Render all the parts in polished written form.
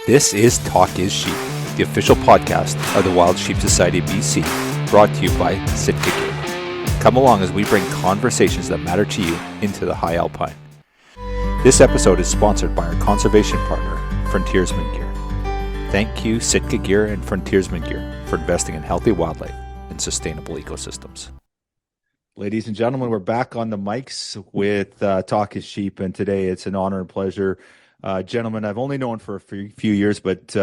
This is Talk is Sheep, the official podcast of the Wild Sheep Society of BC, brought to you by SITKA. Come along as we bring conversations that matter to you into the high alpine. This episode is sponsored by our conservation partner, Frontiersmen Gear. Thank you, SITKA Gear and Frontiersmen Gear, for investing in healthy wildlife and sustainable ecosystems. Ladies and gentlemen, we're back on the mics with Talk is Sheep, and today it's an honor and pleasure. Gentlemen, I've only known for a few years, but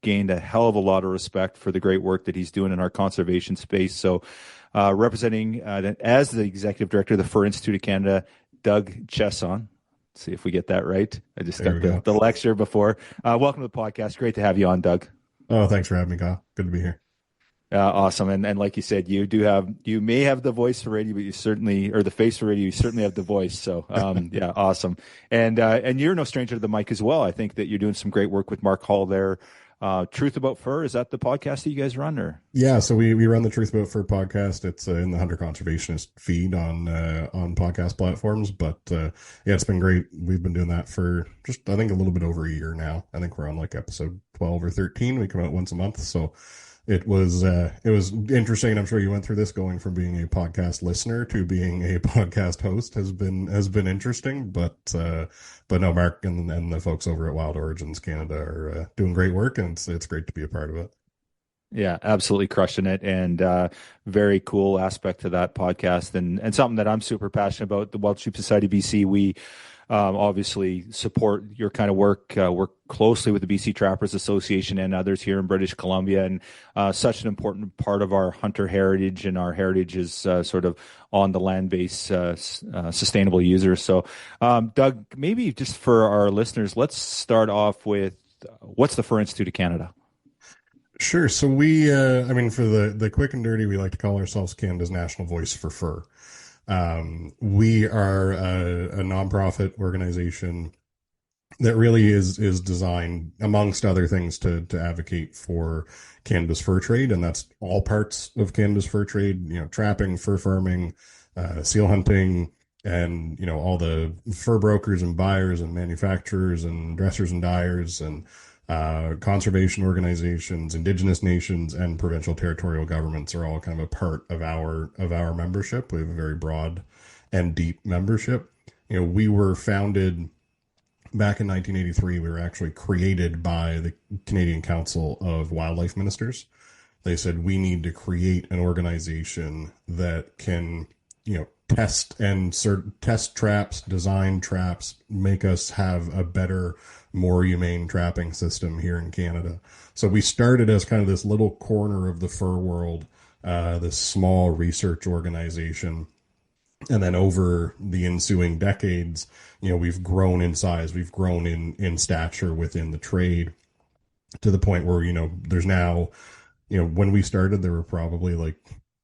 gained a hell of a lot of respect for the great work that he's doing in our conservation space. So representing as the Executive Director of the Fur Institute of Canada, Doug Chiasson. Let's see if we get that right. I just got the lecture before. Welcome to the podcast. Great to have you on, Doug. Oh, thanks for having me, Kyle. Good to be here. Awesome. And like you said, you may have the voice for radio, but you certainly, or the face for radio, you certainly have the voice. So, yeah, awesome. And you're no stranger to the mic as well. I think that you're doing some great work with Mark Hall there. Truth About Fur, is that the podcast that you guys run, or? Yeah. So we run the Truth About Fur podcast. It's in the Hunter Conservationist feed on podcast platforms, but, yeah, it's been great. We've been doing that for just, I think, a little bit over a year now. I think we're on like episode 12 or 13. We come out once a month. So, it was interesting. I'm sure you went through this, going from being a podcast listener to being a podcast host has been interesting. But no, Mark and the folks over at Wild Origins Canada are doing great work, and it's great to be a part of it. Yeah, absolutely crushing it, and very cool aspect to that podcast, and something that I'm super passionate about. The Wild Sheep Society BC, we obviously support your kind of work, work closely with the BC Trappers Association and others here in British Columbia, and such an important part of our hunter heritage, and our heritage is sort of on the land-based sustainable users. So, Doug, maybe just for our listeners, let's start off with what's the Fur Institute of Canada? Sure. So we, for the quick and dirty, we like to call ourselves Canada's national voice for fur. We are a nonprofit organization that really is designed, amongst other things, to advocate for Canada's fur trade, and that's all parts of Canada's fur trade. Trapping, fur farming, seal hunting, and all the fur brokers and buyers and manufacturers and dressers and dyers and conservation organizations, Indigenous nations, and provincial territorial governments are all kind of a part of our membership. We have a very broad and deep membership. We were founded back in 1983. We were actually created by the Canadian Council of Wildlife Ministers. They said we need to create an organization that can, test traps, design traps, make us have a better, more humane trapping system here in Canada. So we started as kind of this little corner of the fur world, this small research organization. And then over the ensuing decades, we've grown in size, we've grown in stature within the trade, to the point where, there's now, when we started, there were probably like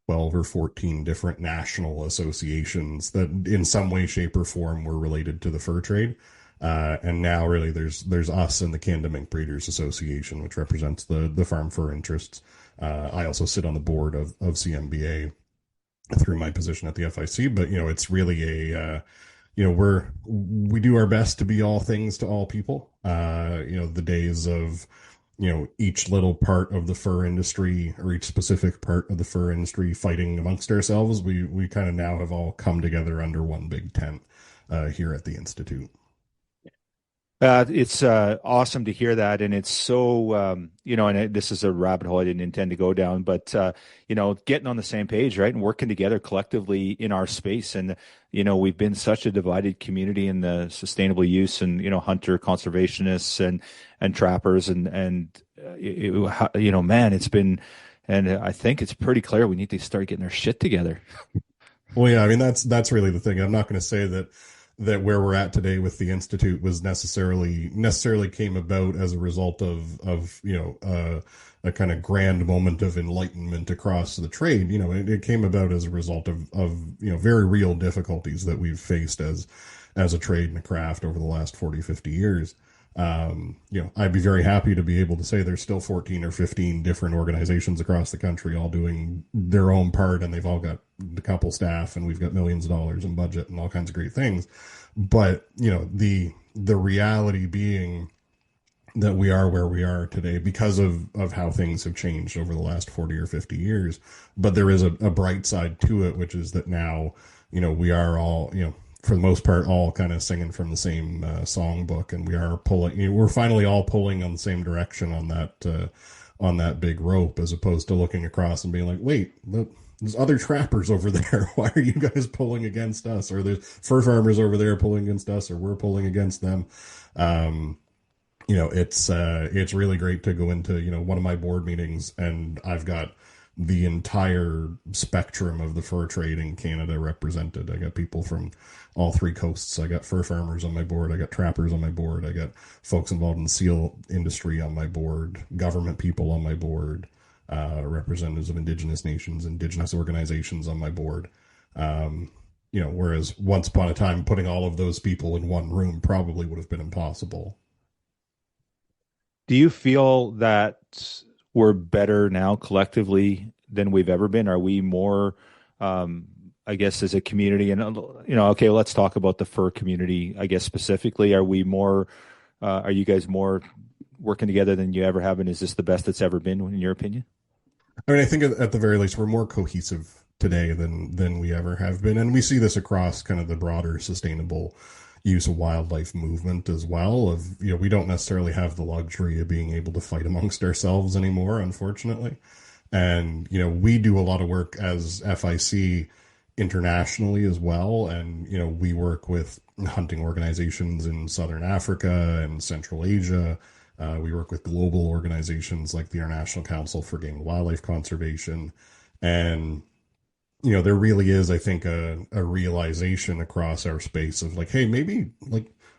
12 or 14 different national associations that in some way, shape, or form were related to the fur trade. And now really there's us and the Canada Mink Breeders Association, which represents the farm fur interests. I also sit on the board of CMBA through my position at the FIC, but it's really we do our best to be all things to all people. The days of each little part of the fur industry, or each specific part of the fur industry, fighting amongst ourselves, we kind of now have all come together under one big tent here at the Institute. It's awesome to hear that, and it's so and this is a rabbit hole I didn't intend to go down, but getting on the same page, right, and working together collectively in our space. And we've been such a divided community in the sustainable use, and hunter conservationists and trappers, and man, it's been, and I think it's pretty clear we need to start getting our shit together. Well, yeah, that's really the thing. I'm not going to say that where we're at today with the Institute was necessarily came about as a result of a kind of grand moment of enlightenment across the trade. It came about as a result of very real difficulties that we've faced as a trade and a craft over the last 40, 50 years. I'd be very happy to be able to say there's still 14 or 15 different organizations across the country all doing their own part, and they've all got a couple staff, and we've got millions of dollars in budget and all kinds of great things. But, the reality being that we are where we are today because of how things have changed over the last 40 or 50 years. But there is a bright side to it, which is that now, we are all, for the most part, all kind of singing from the same songbook, and we are pulling, we're finally all pulling on the same direction on that big rope, as opposed to looking across and being like, wait, there's other trappers over there. Why are you guys pulling against us? Or there's fur farmers over there pulling against us, or we're pulling against them. It's really great to go into, one of my board meetings, and I've got the entire spectrum of the fur trade in Canada represented. I got people from all three coasts. I got fur farmers on my board. I got trappers on my board. I got folks involved in the seal industry on my board, government people on my board, representatives of Indigenous nations, Indigenous organizations on my board. Whereas once upon a time, putting all of those people in one room probably would have been impossible. Do you feel that we're better now collectively than we've ever been? Are we more, I guess, as a community? And, okay, let's talk about the fur community, I guess, specifically. Are you guys more working together than you ever have? And is this the best it's ever been, in your opinion? I mean, I think at the very least, we're more cohesive today than we ever have been. And we see this across kind of the broader sustainable use of wildlife movement as well. We don't necessarily have the luxury of being able to fight amongst ourselves anymore, unfortunately. And, we do a lot of work as FIC internationally as well. And, we work with hunting organizations in Southern Africa and Central Asia. We work with global organizations like the International Council for Game and Wildlife Conservation. And, there really is, I think, a realization across our space of like, hey, maybe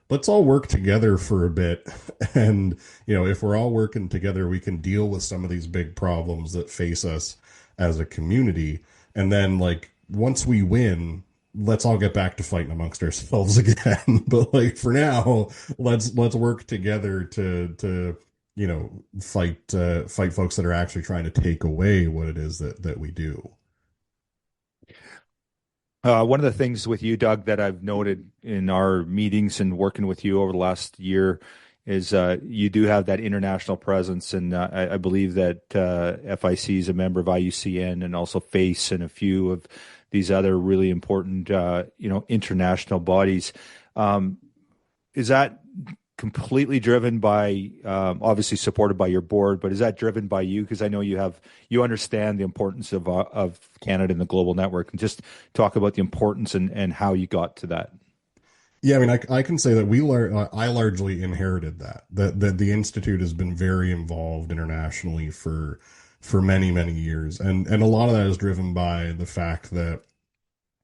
let's all work together for a bit. And, if we're all working together, we can deal with some of these big problems that face us as a community. And then once we win, let's all get back to fighting amongst ourselves again. But for now, let's work together to fight folks that are actually trying to take away what it is that we do. One of the things with you, Doug, that I've noted in our meetings and working with you over the last year is you do have that international presence. And I believe that FIC is a member of IUCN and also FACE and a few of these other really important, international bodies. Is that completely driven by, obviously supported by your board, but is that driven by you? Because I know you understand the importance of Canada in the global network, and just talk about the importance and how you got to that. Yeah, I mean, I can say that I largely inherited that the Institute has been very involved internationally for many, many years. And a lot of that is driven by the fact that,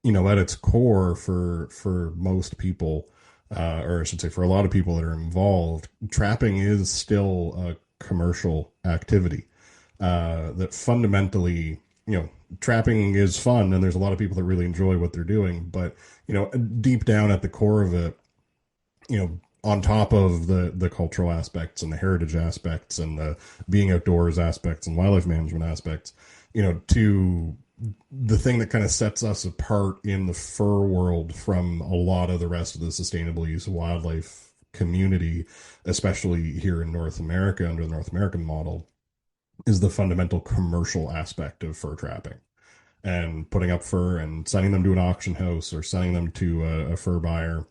at its core for most people, or I should say for a lot of people that are involved, trapping is still a commercial activity. That fundamentally, trapping is fun, and there's a lot of people that really enjoy what they're doing. But, deep down at the core of it, on top of the cultural aspects and the heritage aspects and the being outdoors aspects and wildlife management aspects, to the thing that kind of sets us apart in the fur world from a lot of the rest of the sustainable use of wildlife community, especially here in North America under the North American model, is the fundamental commercial aspect of fur trapping and putting up fur and sending them to an auction house or sending them to a fur buyer,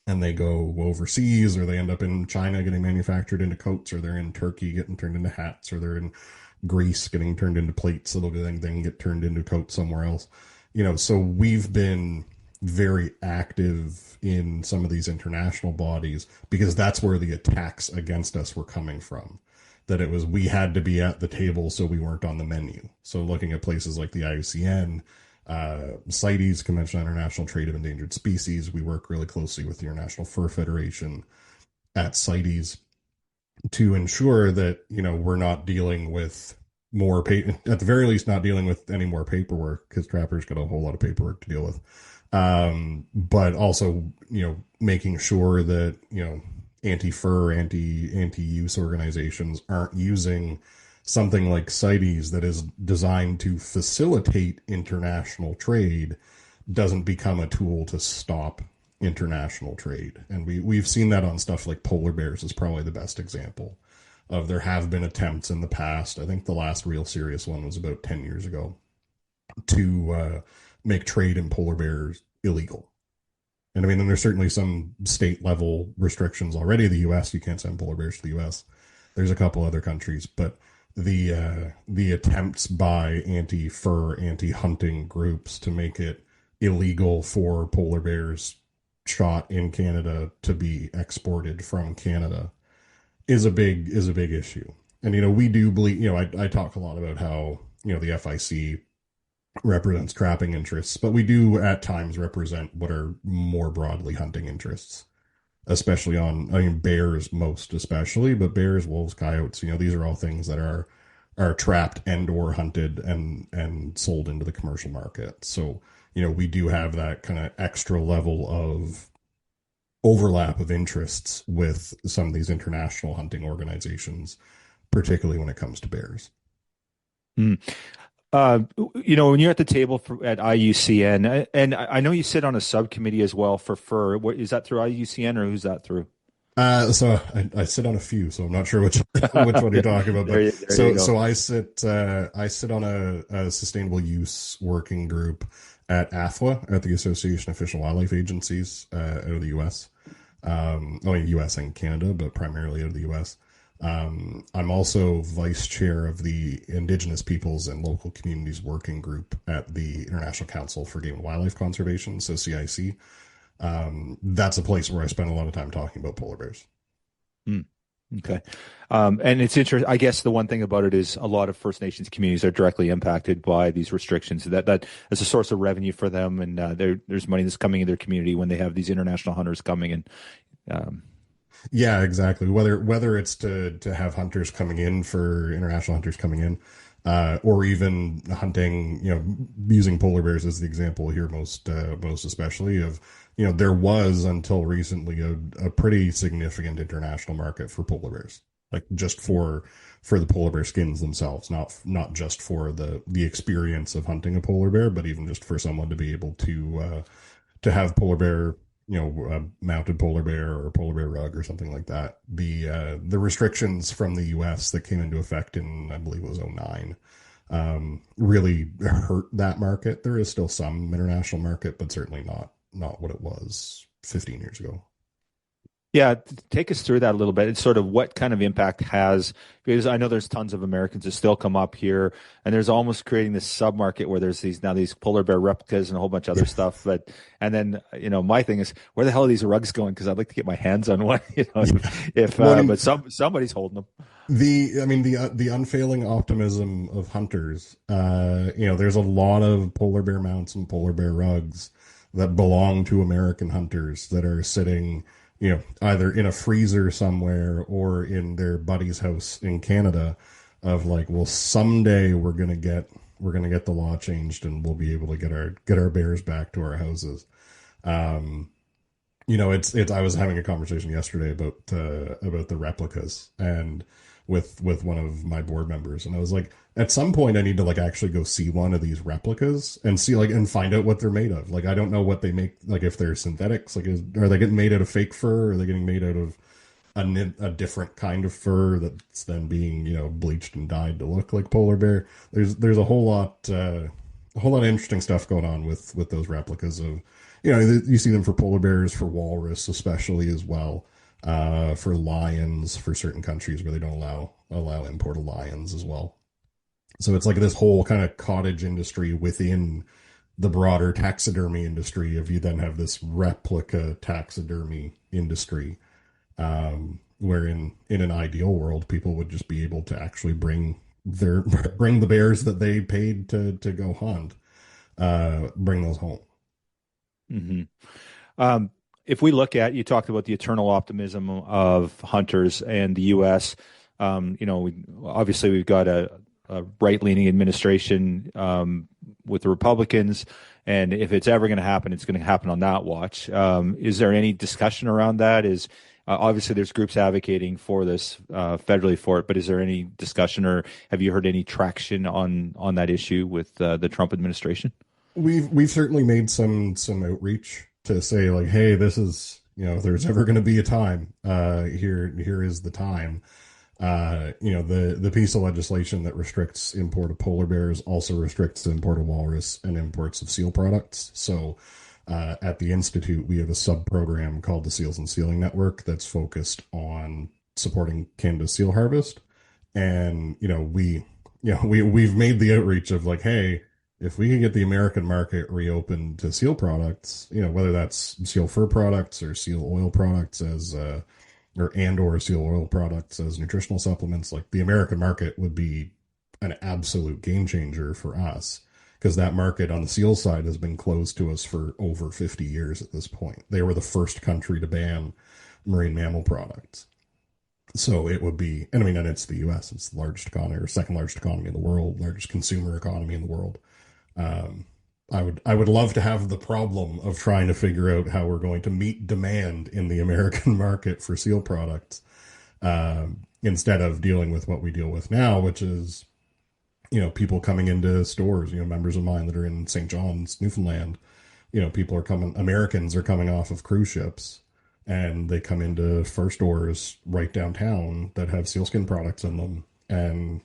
and they go overseas, or they end up in China getting manufactured into coats, or they're in Turkey getting turned into hats, or they're in Greece getting turned into plates so they can get turned into coats somewhere else. So we've been very active in some of these international bodies because that's where the attacks against us were coming from. That it was, we had to be at the table so we weren't on the menu. So looking at places like the IUCN, CITES, Convention on International Trade of Endangered Species, we work really closely with the International Fur Federation at CITES to ensure that, we're not dealing with at the very least, not dealing with any more paperwork, because trappers got a whole lot of paperwork to deal with. But also, making sure that, anti-fur, anti-use organizations aren't using something like CITES that is designed to facilitate international trade, doesn't become a tool to stop international trade. And we've seen that on stuff like polar bears is probably the best example of there have been attempts in the past. I think the last real serious one was about 10 years ago to make trade in polar bears illegal. And I mean, and there's certainly some state level restrictions already. The U.S., you can't send polar bears to the U.S. There's a couple other countries, but the attempts by anti-fur, anti-hunting groups to make it illegal for polar bears shot in Canada to be exported from Canada is a big issue. And we do believe, I talk a lot about how the FIC represents trapping interests, but we do at times represent what are more broadly hunting interests, especially on, I mean, bears most especially, but bears, wolves, coyotes, these are all things that are trapped and or hunted and sold into the commercial market. So, we do have that kind of extra level of overlap of interests with some of these international hunting organizations, particularly when it comes to bears. Mm. When you're at the table at IUCN, and I know you sit on a subcommittee as well for fur. What is that through IUCN or who's that through? So I sit on a few, so I'm not sure which one you're talking about. But so I sit on a sustainable use working group at AFWA, at the Association of Fish and Wildlife Agencies out of the U.S. U.S. and Canada, but primarily out of the U.S. I'm also vice chair of the Indigenous Peoples and Local Communities Working Group at the International Council for Game and Wildlife Conservation, so CIC. That's a place where I spend a lot of time talking about polar bears. Okay. And it's interesting. I guess the one thing about it is a lot of First Nations communities are directly impacted by these restrictions. That is a source of revenue for them, and there's money that's coming in their community when they have these international hunters coming in. Yeah, exactly. Whether it's to have hunters coming in for international hunters coming in, or even hunting, using polar bears as the example here, most especially of, there was until recently a pretty significant international market for polar bears, like just for the polar bear skins themselves, not just for the experience of hunting a polar bear, but even just for someone to be able to have polar bear, a mounted polar bear or a polar bear rug or something like that. The restrictions from the U.S. that came into effect in, I believe it was 2009, really hurt that market. There is still some international market, but certainly not what it was 15 years ago. Yeah, take us through that a little bit. It's sort of what kind of impact has, because I know there's tons of Americans that still come up here, and there's almost creating this sub-market where there's these polar bear replicas and a whole bunch of other stuff. And then, my thing is, where the hell are these rugs going? Because I'd like to get my hands on one, but somebody's holding them. The unfailing optimism of hunters, there's a lot of polar bear mounts and polar bear rugs that belong to American hunters that are sitting, either in a freezer somewhere or in their buddy's house in Canada, of like, well, someday we're gonna get the law changed and we'll be able to get our bears back to our houses. It's I was having a conversation yesterday about the replicas and with one of my board members, and I was like, at some point I need to like actually go see one of these replicas and see and find out what they're made of. Like, I don't know what they make, like if they're synthetics, like are they getting made out of fake fur, or are they getting made out of a different kind of fur that's then being bleached and dyed to look like polar bear. There's a whole lot of interesting stuff going on with those replicas of, you see them for polar bears, for walrus especially as well, for lions, for certain countries where they don't allow import of lions as well. So it's like this whole kind of cottage industry within the broader taxidermy industry. If you then have this replica taxidermy industry, where in an ideal world, people would just be able to actually bring the bears that they paid to go hunt, bring those home. Mm-hmm. If we look at, you talked about the eternal optimism of hunters and the U.S. Obviously we've got a right-leaning administration with the Republicans, and if it's ever going to happen, it's going to happen on that watch. Is there any discussion around that? Obviously there's groups advocating for this federally for it, but is there any discussion, or have you heard any traction on that issue with the Trump administration? We've certainly made some outreach to say like, hey, this is, if there's ever going to be a time, here is the time. The piece of legislation that restricts import of polar bears also restricts the import of walrus and imports of seal products. So at the Institute, we have a sub-program called the Seals and Sealing Network that's focused on supporting Canada's seal harvest. And, we've made the outreach of like, hey, if we can get the American market reopened to seal products, whether that's seal fur products or seal oil products or seal oil products as nutritional supplements, like the American market would be an absolute game changer for us because that market on the seal side has been closed to us for over 50 years at this point. They were the first country to ban marine mammal products. So it would be, and it's the US, it's the largest economy or second largest economy in the world, largest consumer economy in the world. I would love to have the problem of trying to figure out how we're going to meet demand in the American market for seal products, instead of dealing with what we deal with now, which is, people coming into stores, members of mine that are in St. John's, Newfoundland, Americans are coming off of cruise ships and they come into fur stores right downtown that have sealskin products in them. And,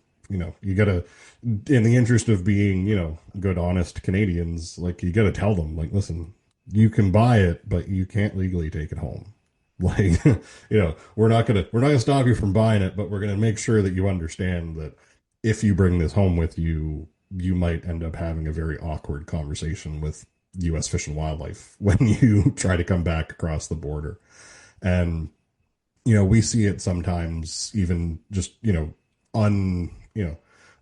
you gotta, in the interest of being, good, honest Canadians, like you gotta tell them, like, listen, you can buy it, but you can't legally take it home. Like, we're not gonna stop you from buying it, but we're gonna make sure that you understand that if you bring this home with you, you might end up having a very awkward conversation with U.S. Fish and Wildlife when you try to come back across the border. And, we see it sometimes even just,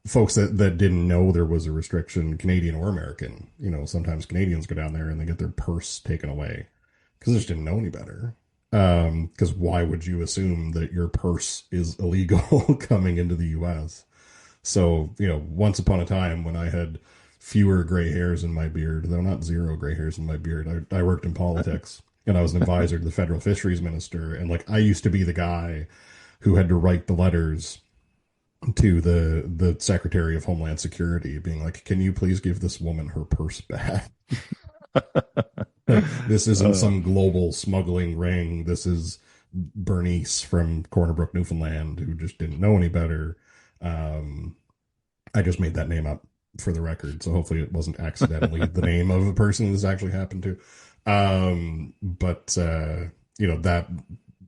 folks that didn't know there was a restriction, Canadian or American. Sometimes Canadians go down there and they get their purse taken away because they just didn't know any better. Because why would you assume that your purse is illegal coming into the U.S.? So, once upon a time when I had fewer gray hairs in my beard, though not zero gray hairs in my beard, I worked in politics and I was an advisor to the federal fisheries minister. And like, I used to be the guy who had to write the letters to the Secretary of Homeland Security being like, can you please give this woman her purse back? This isn't some global smuggling ring. This is Bernice from Corner Brook, Newfoundland, who just didn't know any better. I just made that name up for the record, so hopefully it wasn't accidentally the name of a person this actually happened to.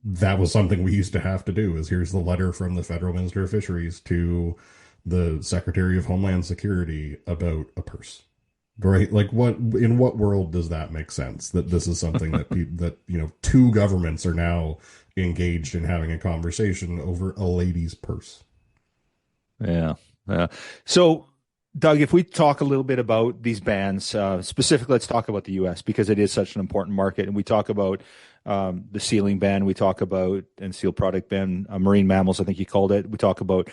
That was something we used to have to do, is here's the letter from the federal minister of fisheries to the Secretary of Homeland Security about a purse. Right? Like, in what world does that make sense? That this is something that two governments are now engaged in having a conversation over a lady's purse. Yeah. So, Doug, if we talk a little bit about these bans, specifically, let's talk about the U.S. because it is such an important market. And we talk about the sealing ban, we talk about, and seal product ban, marine mammals, I think you called it. We talk about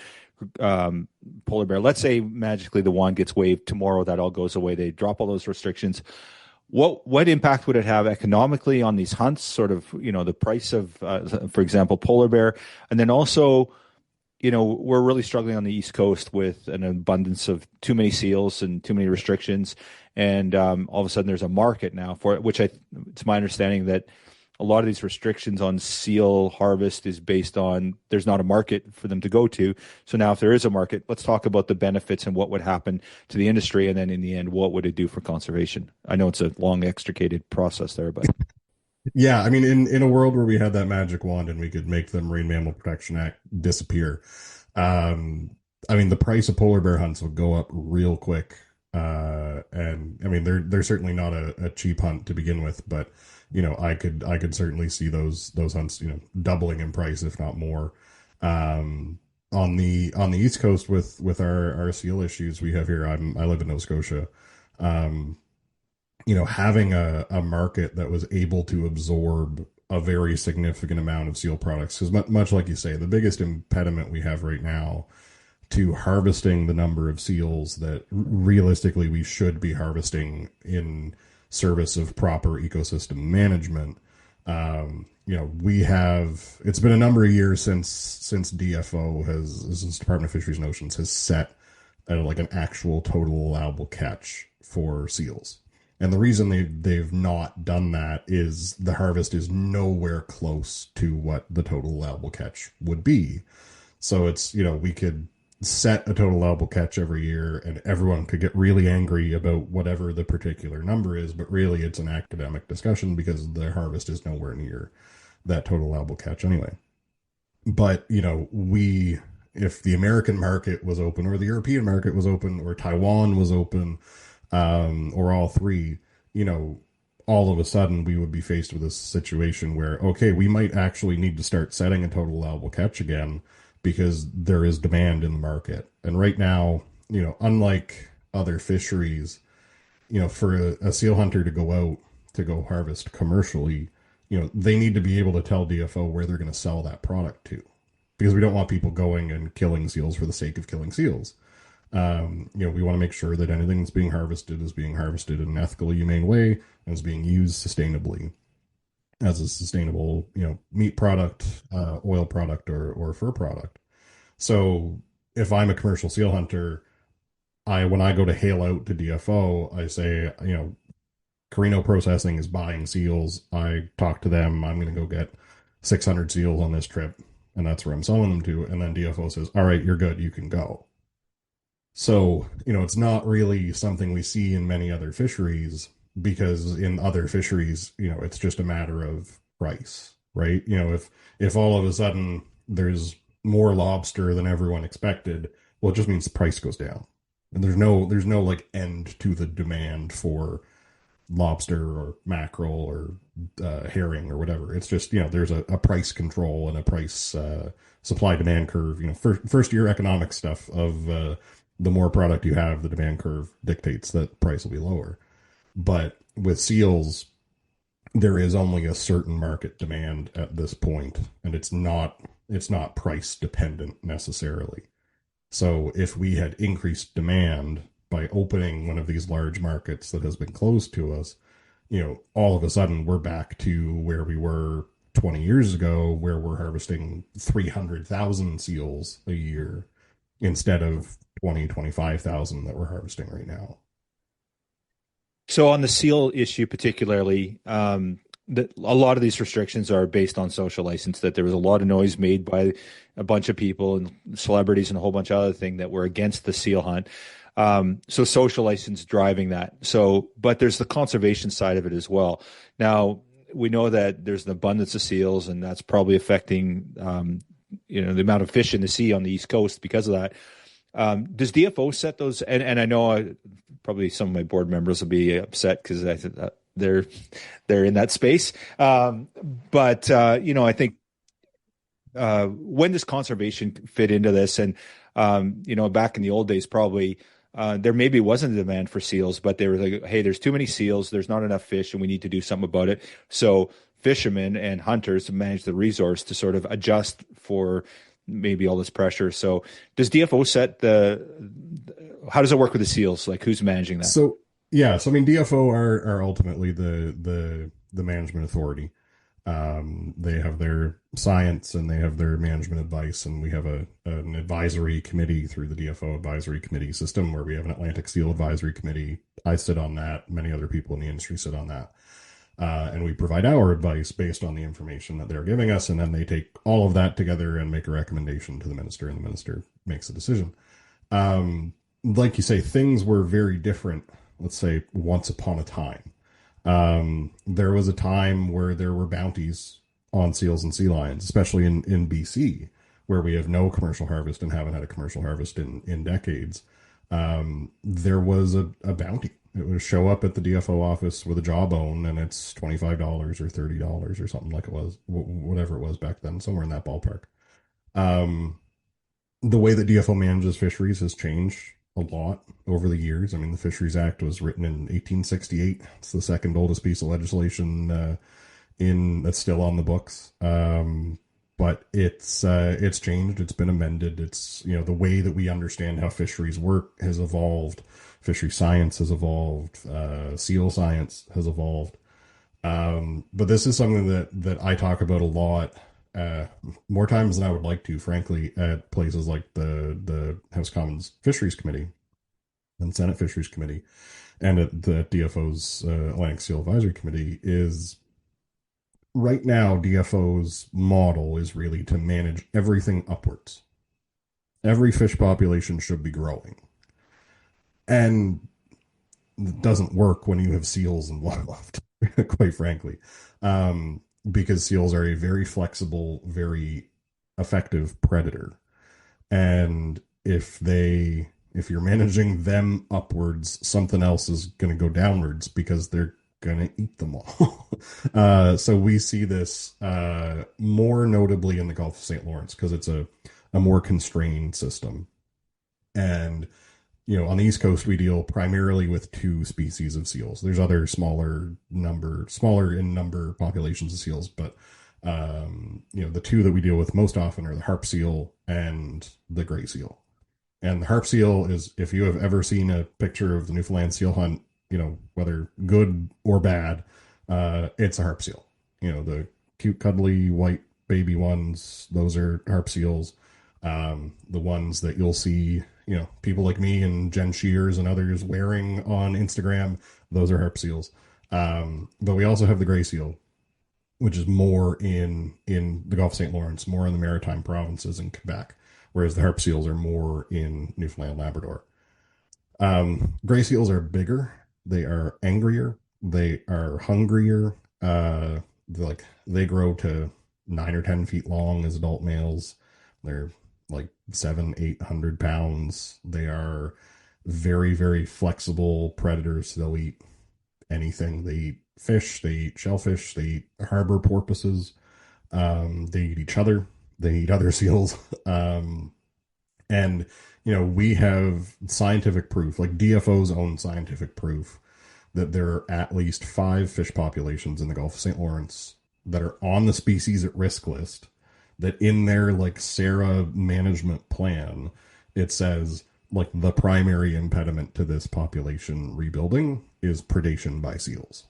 polar bear. Let's say magically the wand gets waved tomorrow, that all goes away. They drop all those restrictions. What impact would it have economically on these hunts? Sort of, the price of, for example, polar bear, and then also, we're really struggling on the East Coast with an abundance of too many seals and too many restrictions, and all of a sudden there's a market now for it. Which it's my understanding that a lot of these restrictions on seal harvest is based on there's not a market for them to go to. So now if there is a market, let's talk about the benefits and what would happen to the industry. And then in the end, what would it do for conservation? I know it's a long extricated process there, but. Yeah, in a world where we had that magic wand and we could make the Marine Mammal Protection Act disappear, the price of polar bear hunts would go up real quick. And they're certainly not a cheap hunt to begin with, but I could certainly see those hunts, doubling in price, if not more. On the East Coast with our seal issues we have here, I live in Nova Scotia. Having a market that was able to absorb a very significant amount of seal products, because much like you say, the biggest impediment we have right now to harvesting the number of seals that realistically we should be harvesting in service of proper ecosystem management. It's been a number of years since DFO since Department of Fisheries and Oceans has set like an actual total allowable catch for seals. And the reason they've not done that is the harvest is nowhere close to what the total allowable catch would be. So it's, we could set a total allowable catch every year and everyone could get really angry about whatever the particular number is, but really it's an academic discussion because the harvest is nowhere near that total allowable catch anyway. But, if the American market was open or the European market was open or Taiwan was open, or all three, you know, all of a sudden we would be faced with this situation where, okay, we might actually need to start setting a total allowable catch again because there is demand in the market. And right now, unlike other fisheries, for a seal hunter to go out to go harvest commercially, they need to be able to tell DFO where they're going to sell that product to because we don't want people going and killing seals for the sake of killing seals. We want to make sure that anything that's being harvested is being harvested in an ethical, humane way and is being used sustainably as a sustainable, meat product, oil product, or fur product. So if I'm a commercial seal hunter, when I go to hail out to DFO, I say, Carino Processing is buying seals. I talk to them. I'm going to go get 600 seals on this trip, and that's where I'm selling them to. And then DFO says, all right, you're good. You can go. So, it's not really something we see in many other fisheries because in other fisheries, it's just a matter of price, right? If all of a sudden there's more lobster than everyone expected, well, it just means the price goes down. And there's no like end to the demand for lobster or mackerel or herring or whatever. It's just, there's a price control and a price supply demand curve, first year economic stuff of the more product you have, the demand curve dictates that price will be lower. But with seals, there is only a certain market demand at this point, and it's not price dependent necessarily. So if we had increased demand by opening one of these large markets that has been closed to us, all of a sudden we're back to where we were 20 years ago, where we're harvesting 300,000 seals a year instead of 25,000 that we're harvesting right now. So on the seal issue particularly, a lot of these restrictions are based on social license, that there was a lot of noise made by a bunch of people and celebrities and a whole bunch of other things that were against the seal hunt. So social license driving that. So, but there's the conservation side of it as well. Now, we know that there's an abundance of seals, and that's probably affecting, the amount of fish in the sea on the East Coast because of that. Does DFO set those? And I know probably some of my board members will be upset because they're in that space. But I think when does conservation fit into this? And back in the old days, probably there maybe wasn't a demand for seals, but they were like, hey, there's too many seals, there's not enough fish, and we need to do something about it. So fishermen and hunters manage the resource to sort of adjust for maybe all this pressure. So does DFO set how does it work with the seals? Like, who's managing that? So DFO are ultimately the management authority. They have their science and they have their management advice, and we have an advisory committee through the DFO advisory committee system where we have an Atlantic Seal Advisory Committee. I sit on that. Many other people in the industry sit on that. And we provide our advice based on the information that they're giving us, and then they take all of that together and make a recommendation to the minister, and the minister makes a decision. Like you say, things were very different, let's say, once upon a time. There was a time where there were bounties on seals and sea lions, especially in BC, where we have no commercial harvest and haven't had a commercial harvest in decades. There was a bounty. It would show up at the DFO office with a jawbone, and it's $25 or $30 or something like it was, whatever it was back then, somewhere in that ballpark. The way that DFO manages fisheries has changed a lot over the years. I mean, the Fisheries Act was written in 1868. It's the second oldest piece of legislation that's still on the books. But it's changed. It's been amended. It's, the way that we understand how fisheries work has evolved. Fishery science has evolved. Seal science has evolved. But this is something that I talk about a lot, more times than I would like to, frankly, at places like the House Commons Fisheries Committee and Senate Fisheries Committee, and at the DFO's Atlantic Seal Advisory Committee is right now DFO's model is really to manage everything upwards. Every fish population should be growing. And it doesn't work when you have seals and wildlife, quite frankly, because seals are a very flexible, very effective predator. And if you're managing them upwards, something else is going to go downwards because they're going to eat them all. So we see this more notably in the Gulf of St. Lawrence because it's a more constrained system. And on the East Coast, we deal primarily with two species of seals. There's other smaller in number populations of seals, but the two that we deal with most often are the harp seal and the gray seal. And the harp seal is, if you have ever seen a picture of the Newfoundland seal hunt, whether good or bad, it's a harp seal. The cute, cuddly, white baby ones, those are harp seals. The ones that you'll see, people like me and Jen Shears and others wearing on Instagram, those are harp seals. But we also have the gray seal, which is more in the Gulf of St. Lawrence, more in the maritime provinces in Quebec, whereas the harp seals are more in Newfoundland, Labrador. Gray seals are bigger. They are angrier. They are hungrier. They grow to 9 or 10 feet long as adult males. They're like 700-800 pounds. They are very, very flexible predators. They'll eat anything. They eat fish. They eat shellfish. They eat harbor porpoises. They eat each other. They eat other seals. And we have scientific proof, like DFO's own scientific proof, that there are at least 5 fish populations in the Gulf of St. Lawrence that are on the species at risk list, that in their SARA management plan, it says the primary impediment to this population rebuilding is predation by seals.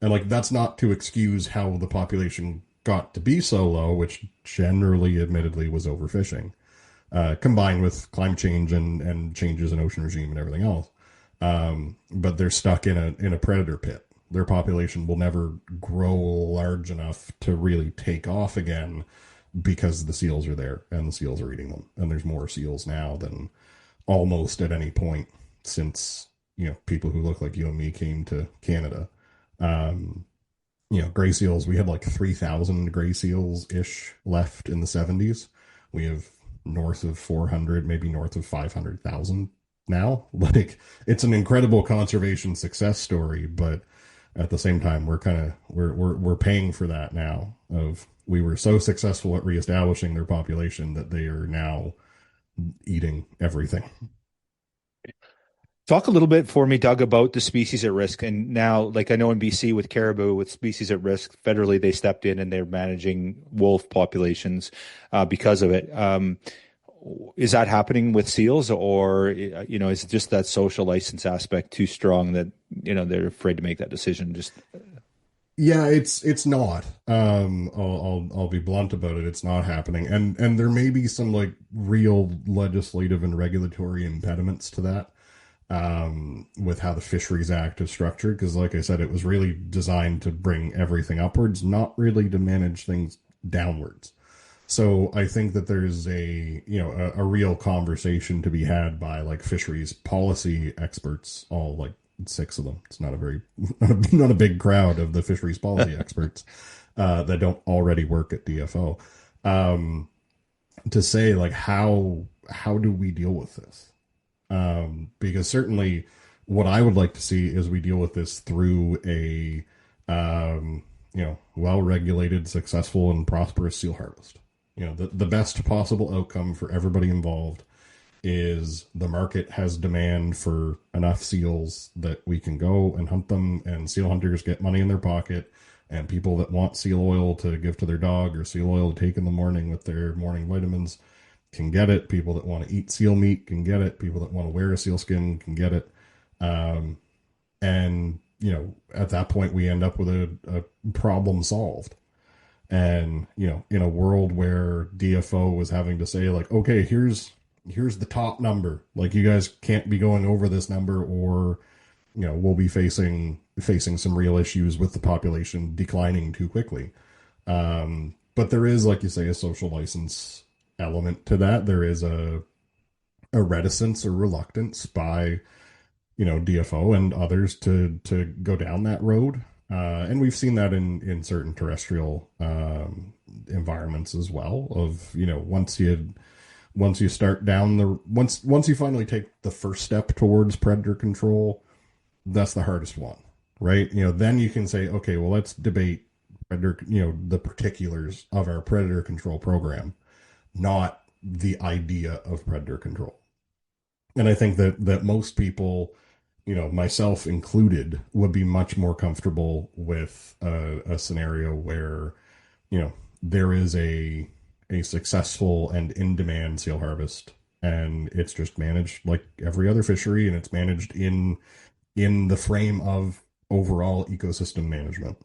And that's not to excuse how the population got to be so low, which generally admittedly was overfishing, combined with climate change and changes in ocean regime and everything else. But they're stuck in a predator pit. Their population will never grow large enough to really take off again because the seals are there and the seals are eating them. And there's more seals now than almost at any point since, people who look like you and me came to Canada. Gray seals, we had 3,000 gray seals-ish left in the 70s. We have north of 400, maybe north of 500,000 now. It's an incredible conservation success story, but at the same time, we're paying for that now. We were so successful at reestablishing their population that they are now eating everything. Talk a little bit for me, Doug, about the species at risk. And now, I know in BC with caribou, with species at risk, federally they stepped in and they're managing wolf populations because of it. Is that happening with seals, or is it just that social license aspect too strong that they're afraid to make that decision? Yeah, it's not. I'll be blunt about it. It's not happening, and there may be some real legislative and regulatory impediments to that, with how the Fisheries Act is structured. Because, like I said, it was really designed to bring everything upwards, not really to manage things downwards. So I think that there's a real conversation to be had by fisheries policy experts, all 6 of them. It's not a big crowd of the fisheries policy experts that don't already work at DFO, to say how do we deal with this? Because certainly what I would like to see is we deal with this through a well-regulated, successful, and prosperous seal harvest. The best possible outcome for everybody involved is the market has demand for enough seals that we can go and hunt them, and seal hunters get money in their pocket, and people that want seal oil to give to their dog or seal oil to take in the morning with their morning vitamins can get it. People that want to eat seal meat can get it. People that want to wear a seal skin can get it. And at that point we end up with a problem solved. And, in a world where DFO was having to say okay, here's the top number. You guys can't be going over this number or we'll be facing some real issues with the population declining too quickly. But there is, like you say, a social license element to that. There is a reticence or reluctance by DFO and others to go down that road. And we've seen that in certain terrestrial environments as well. Of once you start down once you finally take the first step towards predator control, that's the hardest one, right? Then you can say, okay, well, let's debate predator, the particulars of our predator control program, not the idea of predator control. And I think that most people, myself included, would be much more comfortable with a scenario where, there is a successful and in-demand seal harvest, and it's just managed like every other fishery, and it's managed in the frame of overall ecosystem management.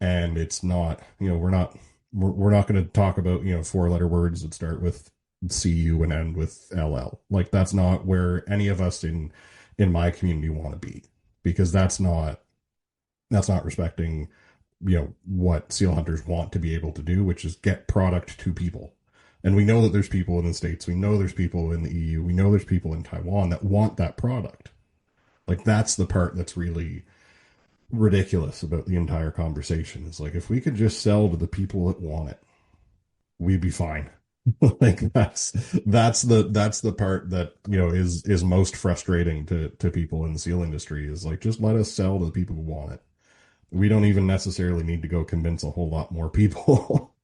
And it's not, we're not going to talk about, four-letter words that start with CU and end with LL. Like, that's not where any of us in my community want to be, because that's not respecting, what seal hunters want to be able to do, which is get product to people. And we know that there's people in the States, we know there's people in the EU, we know there's people in Taiwan that want that product. Like, that's the part that's really ridiculous about the entire conversation. Is like, if we could just sell to the people that want it, we'd be fine. Like, that's the part that is most frustrating to people in the seal industry. Is like, just let us sell to the people who want it. We don't even necessarily need to go convince a whole lot more people.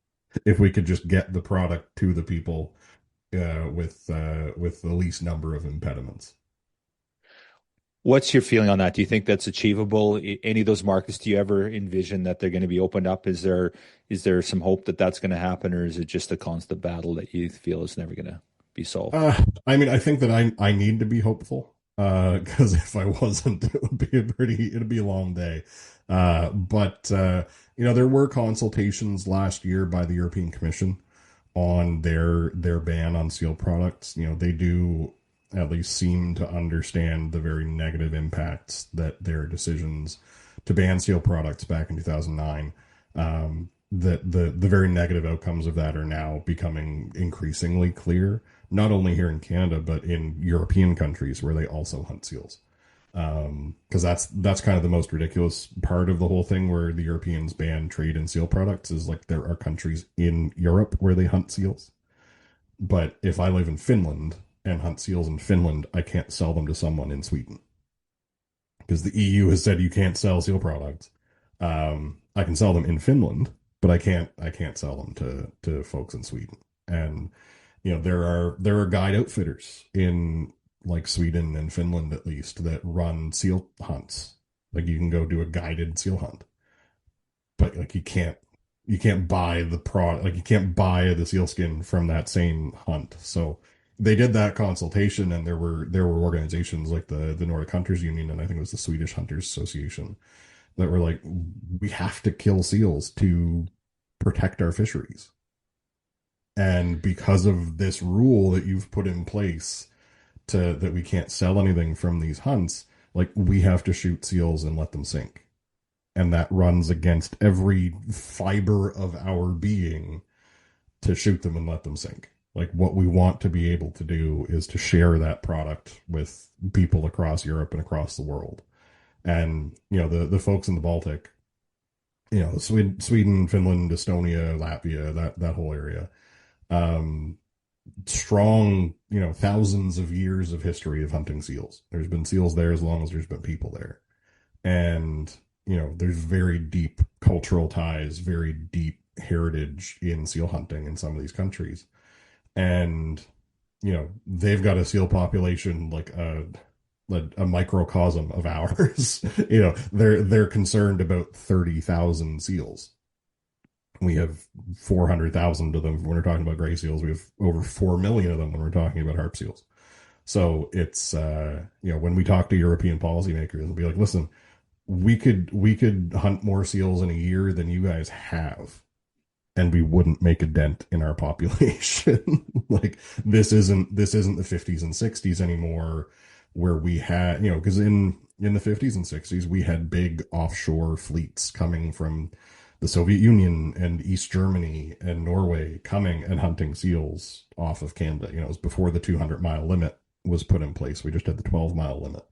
If we could just get the product to the people with the least number of impediments. What's your feeling on that? Do you think that's achievable? Any of those markets, do you ever envision that they're going to be opened up? Is there some hope that that's going to happen, or is it just a constant battle that you feel is never going to be solved? I mean, I think that I need to be hopeful, because if I wasn't, it'd be a long day. But there were consultations last year by the European Commission on their ban on seal products. They do at least seem to understand the very negative impacts that their decisions to ban seal products back in 2009, that the very negative outcomes of that are now becoming increasingly clear, not only here in Canada, but in European countries where they also hunt seals. Because that's kind of the most ridiculous part of the whole thing, where the Europeans ban trade in seal products, is like, there are countries in Europe where they hunt seals. But if I live in Finland and hunt seals in Finland, I can't sell them to someone in Sweden, because the EU has said you can't sell seal products. I can sell them in Finland, but I can't sell them to folks in Sweden. And there are guide outfitters in, like, Sweden and Finland at least, that run seal hunts. Like, you can go do a guided seal hunt, but like, you can't buy the product. Like, you can't buy the seal skin from that same hunt. So they did that consultation, and there were organizations like the Nordic Hunters Union, and I think it was the Swedish Hunters Association, that were like, we have to kill seals to protect our fisheries. And because of this rule that you've put in place, that we can't sell anything from these hunts, like, we have to shoot seals and let them sink. And that runs against every fiber of our being to shoot them and let them sink. Like, what we want to be able to do is to share that product with people across Europe and across the world. And, the folks in the Baltic, Sweden, Finland, Estonia, Latvia, that whole area, strong, thousands of years of history of hunting seals. There's been seals there as long as there's been people there. And, there's very deep cultural ties, very deep heritage in seal hunting in some of these countries. And, they've got a seal population like a microcosm of ours. They're concerned about 30,000 seals. We have 400,000 of them when we're talking about gray seals. We have over 4 million of them when we're talking about harp seals. So it's, when we talk to European policymakers, we'll be like, listen, we could hunt more seals in a year than you guys have, and we wouldn't make a dent in our population. Like, this isn't the 50s and 60s anymore, where we had, because in in the 50s and 60s, we had big offshore fleets coming from the Soviet Union and East Germany and Norway coming and hunting seals off of Canada. It was before the 200-mile limit was put in place. We just had the 12-mile limit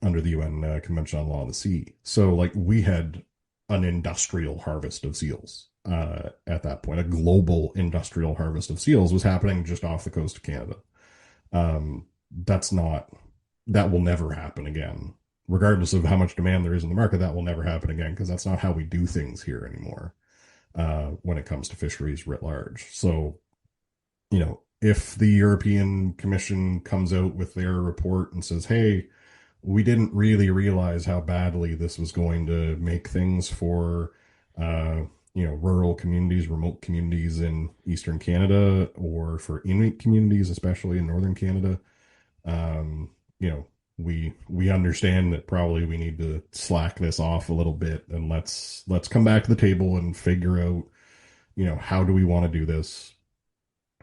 under the UN Convention on Law of the Sea. So, like, we had an industrial harvest of seals at that point. A global industrial harvest of seals was happening just off the coast of Canada. That will never happen again. Regardless of how much demand there is in the market, that will never happen again, because that's not how we do things here anymore when it comes to fisheries writ large. So, if the European Commission comes out with their report and says, hey, we didn't really realize how badly this was going to make things for, rural communities, remote communities in Eastern Canada, or for Inuit communities, especially in Northern Canada, we understand that probably we need to slack this off a little bit, and let's come back to the table and figure out, how do we want to do this?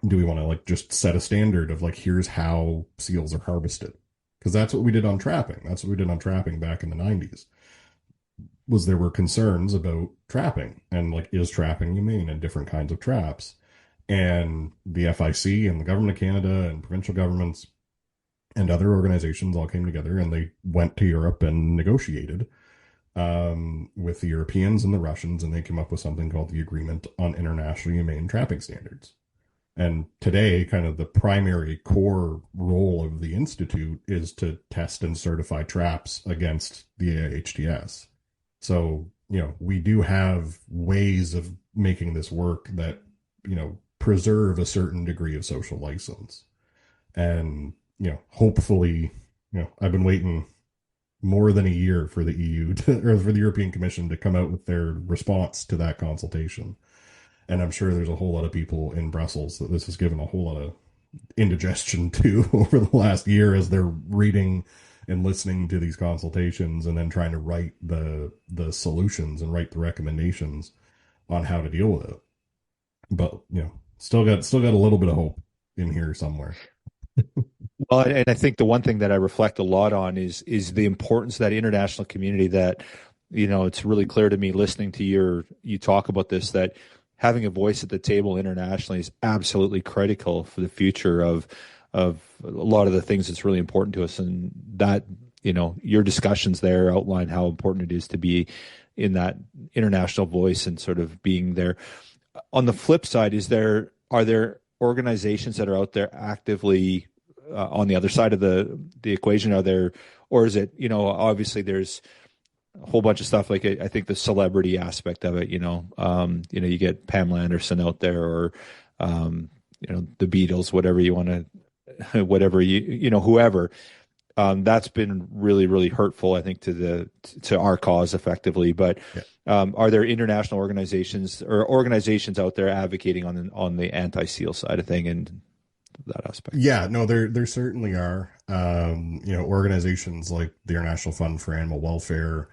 Do we want to just set a standard of here's how seals are harvested? Because that's what we did on trapping. That's what we did on trapping back in the 90s. Was there were concerns about trapping and is trapping humane and different kinds of traps? And the FIC and the government of Canada and provincial governments and other organizations all came together, and they went to Europe and negotiated with the Europeans and the Russians, and they came up with something called the Agreement on International Humane Trapping Standards. And today, kind of the primary core role of the Institute is to test and certify traps against the AIHTS. So, we do have ways of making this work that, preserve a certain degree of social license. And, hopefully, I've been waiting more than a year for the EU or for the European Commission to come out with their response to that consultation. And I'm sure there's a whole lot of people in Brussels that this has given a whole lot of indigestion to over the last year, as they're reading and listening to these consultations and then trying to write the solutions and write the recommendations on how to deal with it. But, still got a little bit of hope in here somewhere. Well, and I think the one thing that I reflect a lot on is the importance of that international community. That, it's really clear to me listening to you talk about this, that having a voice at the table internationally is absolutely critical for the future of a lot of the things that's really important to us. And that, your discussions there outline how important it is to be in that international voice and sort of being there. On the flip side, are there organizations that are out there actively on the other side of the equation? Or is it, obviously there's a whole bunch of stuff, I think the celebrity aspect of it, you get Pamela Anderson out there, or the Beatles, whatever you want to, whoever. That's been really, really hurtful, I think, to our cause effectively. But are there international organizations or organizations out there advocating on the anti-seal side of thing and that aspect? Yeah, no, there certainly are. Organizations like the International Fund for Animal Welfare,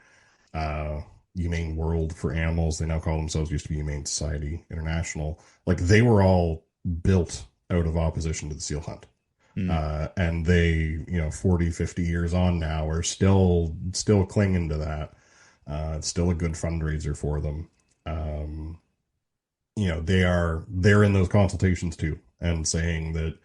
Humane World for Animals, they now call themselves, used to be Humane Society International. They were all built out of opposition to the seal hunt. And they, 40, 50 years on now, are still clinging to that. It's still a good fundraiser for them. They're in those consultations too, and saying that,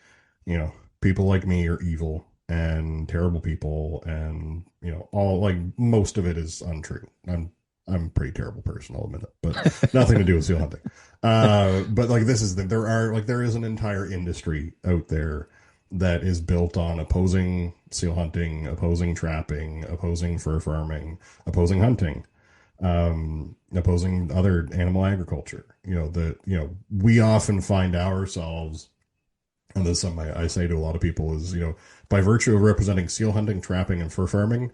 people like me are evil and terrible people, and, all, most of it is untrue. I'm a pretty terrible person, I'll admit it, but nothing to do with seal hunting. But there is an entire industry out there that is built on opposing seal hunting, opposing trapping, opposing fur farming, opposing hunting, opposing other animal agriculture. We often find ourselves, and this is something I say to a lot of people, is, by virtue of representing seal hunting, trapping, and fur farming,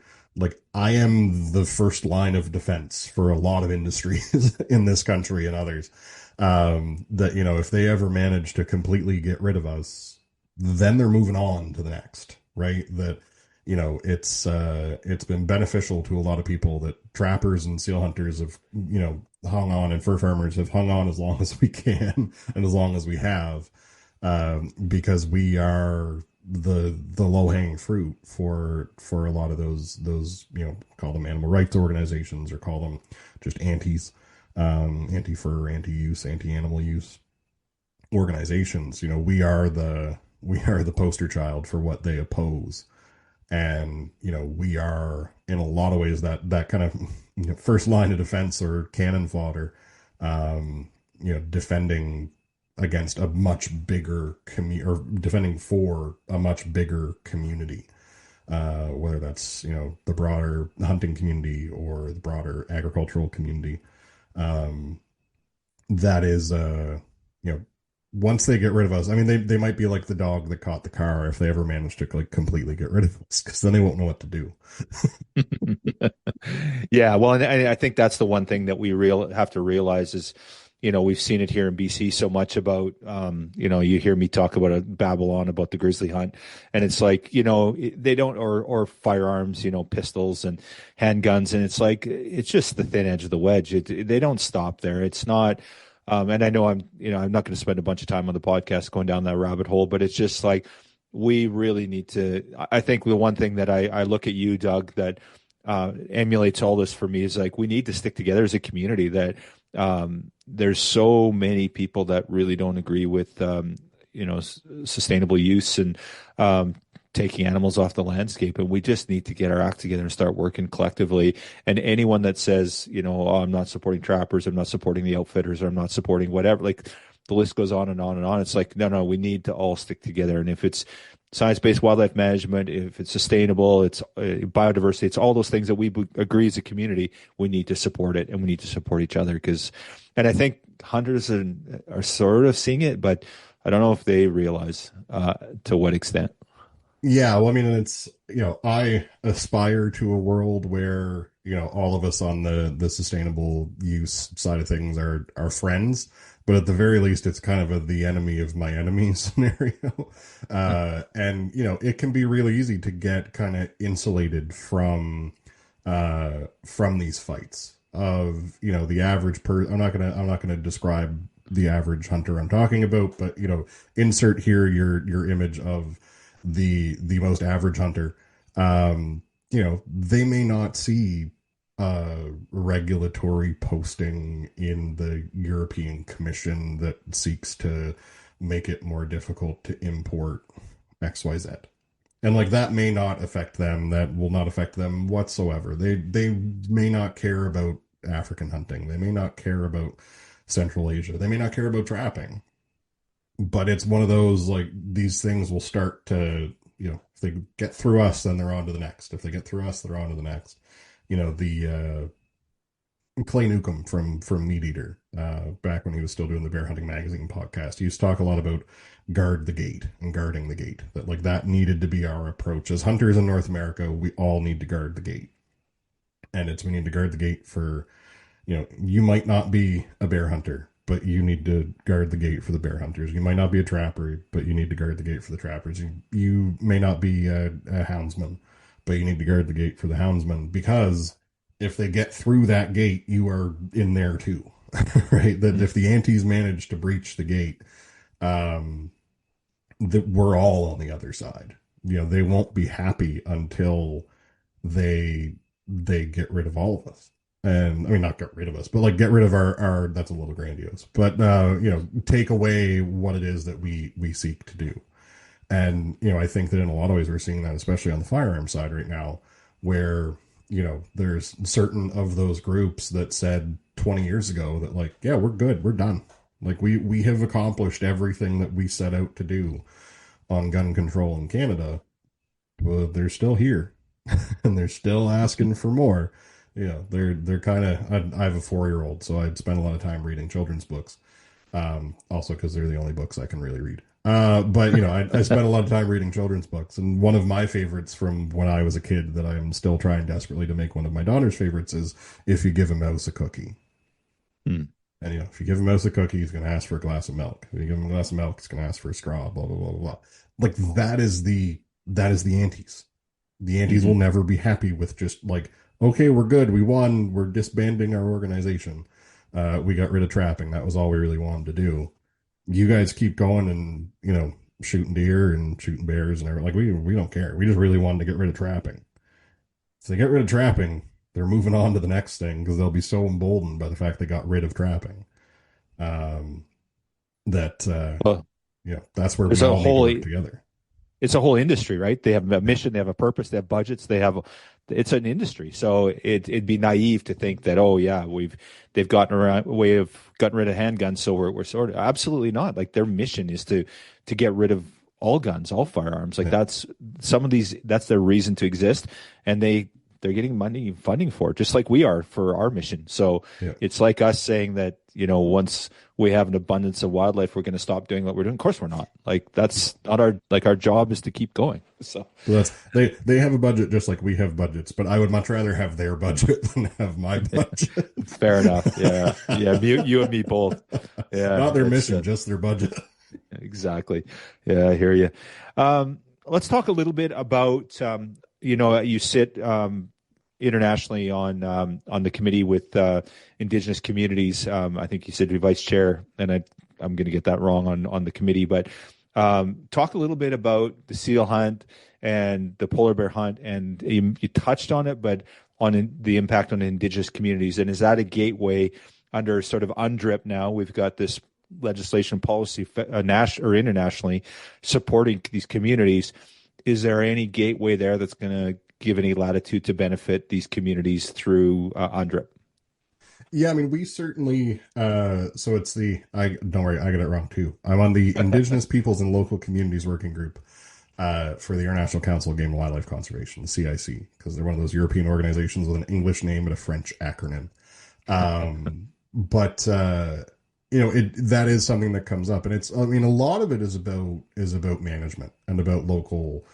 I am the first line of defense for a lot of industries in this country and others, that, if they ever manage to completely get rid of us, then they're moving on to the next, right? That, it's been beneficial to a lot of people that trappers and seal hunters have, hung on, and fur farmers have hung on as long as we can and as long as we have, because we are the low hanging fruit for a lot of those call them animal rights organizations or call them just antis, anti fur, anti use, anti animal use organizations. We are the poster child for what they oppose, and we are in a lot of ways that kind of first line of defense or cannon fodder, defending against a much bigger community or defending for a much bigger community, whether that's the broader hunting community or the broader agricultural community. That is once they get rid of us, I mean, they might be like the dog that caught the car if they ever manage to like completely get rid of us, because then they won't know what to do. Yeah, well, and I think that's the one thing that we have to realize is, we've seen it here in BC so much about, you hear me talk about Babylon, about the grizzly hunt, and it's like, they don't, or firearms, pistols and handguns, and it's like, it's just the thin edge of the wedge. They don't stop there. It's not. And I know I'm not going to spend a bunch of time on the podcast going down that rabbit hole, but it's just like, we really need to, I think the one thing that I look at you, Doug, that emulates all this for me is like, we need to stick together as a community. That there's so many people that really don't agree with, sustainable use and taking animals off the landscape, and we just need to get our act together and start working collectively. And anyone that says, oh, I'm not supporting trappers, I'm not supporting the outfitters, or I'm not supporting whatever, like the list goes on and on and on. It's like, no, we need to all stick together. And if it's science-based wildlife management, if it's sustainable, it's biodiversity, it's all those things that we agree as a community, we need to support it, and we need to support each other. And I think hunters are sort of seeing it, but I don't know if they realize to what extent. Yeah, well, I mean, it's, I aspire to a world where, all of us on the sustainable use side of things are friends, but at the very least, it's kind of the enemy of my enemy scenario. And, it can be really easy to get kind of insulated from these fights of, the average I'm not gonna describe the average hunter I'm talking about, but, insert here your image of the most average hunter. They may not see regulatory posting in the European Commission that seeks to make it more difficult to import XYZ. And like that may not affect them. That will not affect them whatsoever. They may not care about African hunting. They may not care about Central Asia. They may not care about trapping. But it's one of those, like, these things will start to, if they get through us, then they're on to the next. If they get through us, they're on to the next. The Clay Newcomb from Meat Eater, back when he was still doing the Bear Hunting Magazine podcast, he used to talk a lot about guard the gate and guarding the gate. That, like, that needed to be our approach. As hunters in North America, we all need to guard the gate. And we need to guard the gate for, you might not be a bear hunter, but you need to guard the gate for the bear hunters. You might not be a trapper, but you need to guard the gate for the trappers. You may not be a houndsman, but you need to guard the gate for the houndsmen, because if they get through that gate, you are in there too, right? That if the antis manage to breach the gate, that we're all on the other side. They won't be happy until they get rid of all of us. And I mean, not get rid of us, but like get rid of our that's a little grandiose, but take away what it is that we seek to do. And I think that in a lot of ways we're seeing that, especially on the firearm side right now, where there's certain of those groups that said 20 years ago that, like, yeah, we're good, we're done, like we have accomplished everything that we set out to do on gun control in Canada. Well, they're still here and they're still asking for more. They're kind of, I have a 4-year-old, so I'd spend a lot of time reading children's books. Also because they're the only books I can really read. But I spent a lot of time reading children's books, and one of my favorites from when I was a kid that I'm still trying desperately to make one of my daughter's favorites is If You Give a Mouse a Cookie. And if you give a mouse a cookie, he's going to ask for a glass of milk. If you give him a glass of milk, he's going to ask for a straw, blah, blah, blah, blah, blah. Like that is the antis. The antis will never be happy with just like, okay, we're good, we won, we're disbanding our organization. We got rid of trapping. That was all we really wanted to do. You guys keep going and, shooting deer and shooting bears and everything. Like we don't care. We just really wanted to get rid of trapping. So they get rid of trapping, they're moving on to the next thing because they'll be so emboldened by the fact they got rid of trapping. Um, that Well, that's where we there's a all need to whole work together. it's a whole industry, right? They have a mission, they have a purpose, they have budgets, it's an industry. So it'd be naive to think that, oh yeah, they've gotten around a way of gotten rid of handguns, so we're sort of absolutely not. Like their mission is to get rid of all guns, all firearms. Like that's their reason to exist, and they're getting money funding for it, just like we are for our mission. So it's like us saying that, once we have an abundance of wildlife, we're going to stop doing what we're doing. Of course we're not. Like that's not our job is to keep going. So they have a budget just like we have budgets, but I would much rather have their budget than have my budget. Fair enough. Yeah. Yeah. You and me both. Yeah. Not their mission, just their budget. Exactly. Yeah, I hear you. Let's talk a little bit about, you sit internationally on the committee with Indigenous communities. I think you said you're vice chair, and I'm going to get that wrong on the committee. But talk a little bit about the seal hunt and the polar bear hunt, and you touched on it, but on the impact on Indigenous communities. And is that a gateway under sort of UNDRIP now? We've got this legislation policy national or internationally supporting these communities. Is there any gateway there that's going to give any latitude to benefit these communities through UNDRIP? Yeah, I mean, we certainly. So it's don't worry, I get it wrong too. I'm on the Indigenous Peoples and Local Communities Working Group for the International Council of Game and Wildlife Conservation, the CIC, because they're one of those European organizations with an English name and a French acronym. But that is something that comes up, and a lot of it is about management and about local.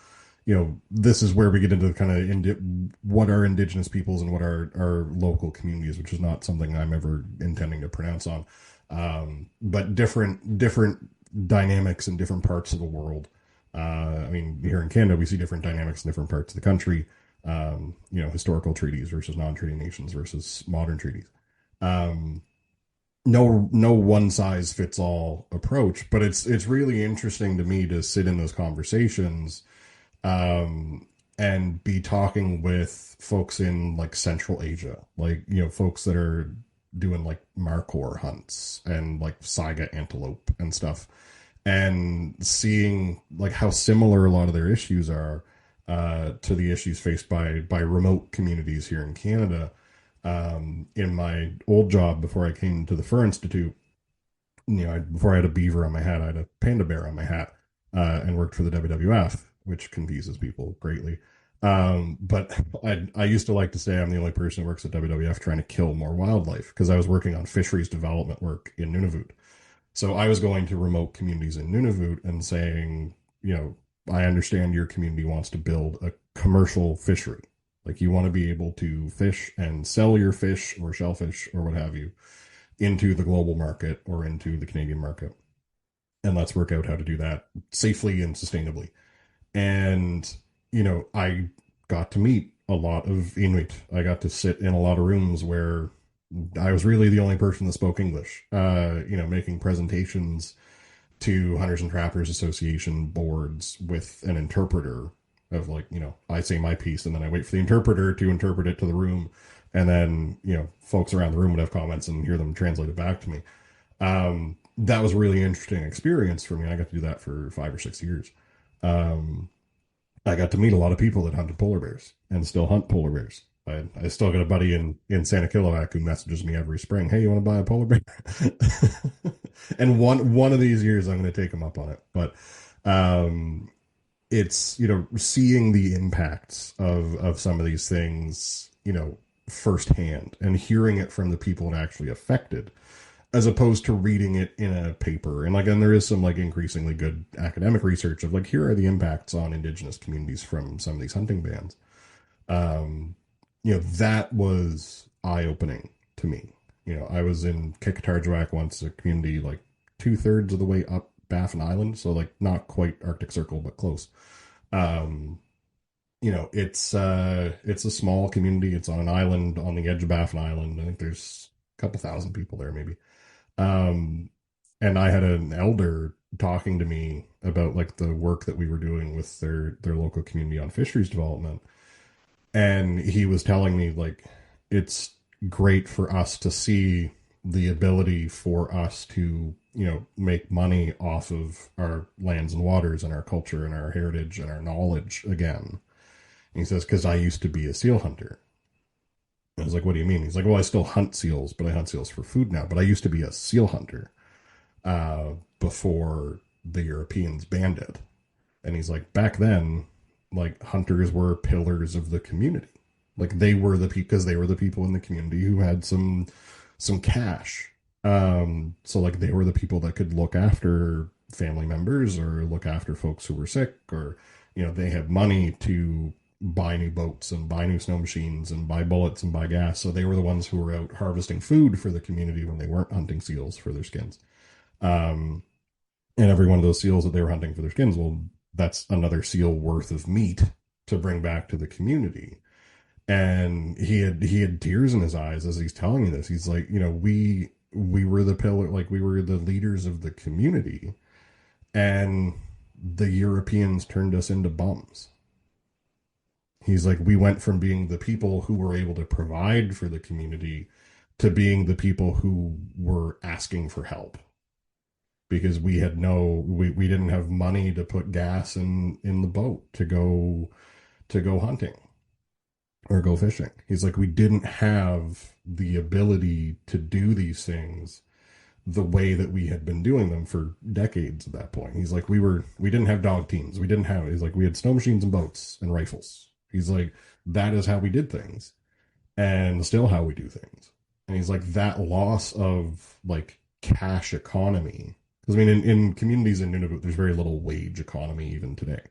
This is where we get into the kind of what are Indigenous peoples and what are local communities, which is not something I'm ever intending to pronounce on. But different dynamics in different parts of the world. Here in Canada, we see different dynamics in different parts of the country. Historical treaties versus non-treaty nations versus modern treaties. No one size fits all approach, but it's really interesting to me to sit in those conversations and be talking with folks in like Central Asia, like, folks that are doing like markhor hunts and like saiga antelope and stuff, and seeing like how similar a lot of their issues are to the issues faced by remote communities here in Canada. In my old job before I came to the Fur Institute, before I had a beaver on my hat, I had a panda bear on my hat, and worked for the WWF, which confuses people greatly. But I used to like to say I'm the only person who works at WWF trying to kill more wildlife, because I was working on fisheries development work in Nunavut. So I was going to remote communities in Nunavut and saying, I understand your community wants to build a commercial fishery. Like, you want to be able to fish and sell your fish or shellfish or what have you into the global market or into the Canadian market. And let's work out how to do that safely and sustainably. And, I got to meet a lot of Inuit. I got to sit in a lot of rooms where I was really the only person that spoke English, making presentations to Hunters and Trappers Association boards with an interpreter of like, I say my piece and then I wait for the interpreter to interpret it to the room. And then, folks around the room would have comments and hear them translate it back to me. That was a really interesting experience for me. I got to do that for 5 or 6 years. I got to meet a lot of people that hunted polar bears and still hunt polar bears. I still got a buddy in Santa Kilowak who messages me every spring, hey, you want to buy a polar bear? And one of these years I'm going to take him up on it. But it's, seeing the impacts of some of these things, firsthand, and hearing it from the people it actually affected, as opposed to reading it in a paper. And there is some increasingly good academic research of here are the impacts on Indigenous communities from some of these hunting bans. That was eye-opening to me. I was in Kikatarjuak once, a community 2/3 of the way up Baffin Island, so not quite Arctic Circle, but close. It's a small community. It's on an island on the edge of Baffin Island. I think there's a couple thousand people there, maybe. And I had an elder talking to me about like the work that we were doing with their local community on fisheries development, and he was telling me like it's great for us to see the ability for us to, you know, make money off of our lands and waters and our culture and our heritage and our knowledge again. And he says, because I used to be a seal hunter. I was like, what do you mean? He's like, well, I still hunt seals, but I hunt seals for food now. But I used to be a seal hunter before the Europeans banned it. And he's like, back then, like hunters were pillars of the community. Like they were the people, because they were the people in the community who had some cash. So like they were the people that could look after family members or look after folks who were sick, or you know, they had money to buy new boats and buy new snow machines and buy bullets and buy gas. So they were the ones who were out harvesting food for the community when they weren't hunting seals for their skins. And every one of those seals that they were hunting for their skins, well, that's another seal worth of meat to bring back to the community. And he had tears in his eyes as he's telling me this. He's like, you know, we were the pillar, like we were the leaders of the community, and the Europeans turned us into bums. He's like, we went from being the people who were able to provide for the community to being the people who were asking for help, because we didn't have money to put gas in the boat to go hunting or go fishing. He's like, we didn't have the ability to do these things the way that we had been doing them for decades at that point. He's like, we didn't have dog teams. He's like, we had snow machines and boats and rifles. He's like, that is how we did things, and still how we do things. And he's like, that loss of like cash economy, because I mean, in communities in Nunavut, there's very little wage economy even today,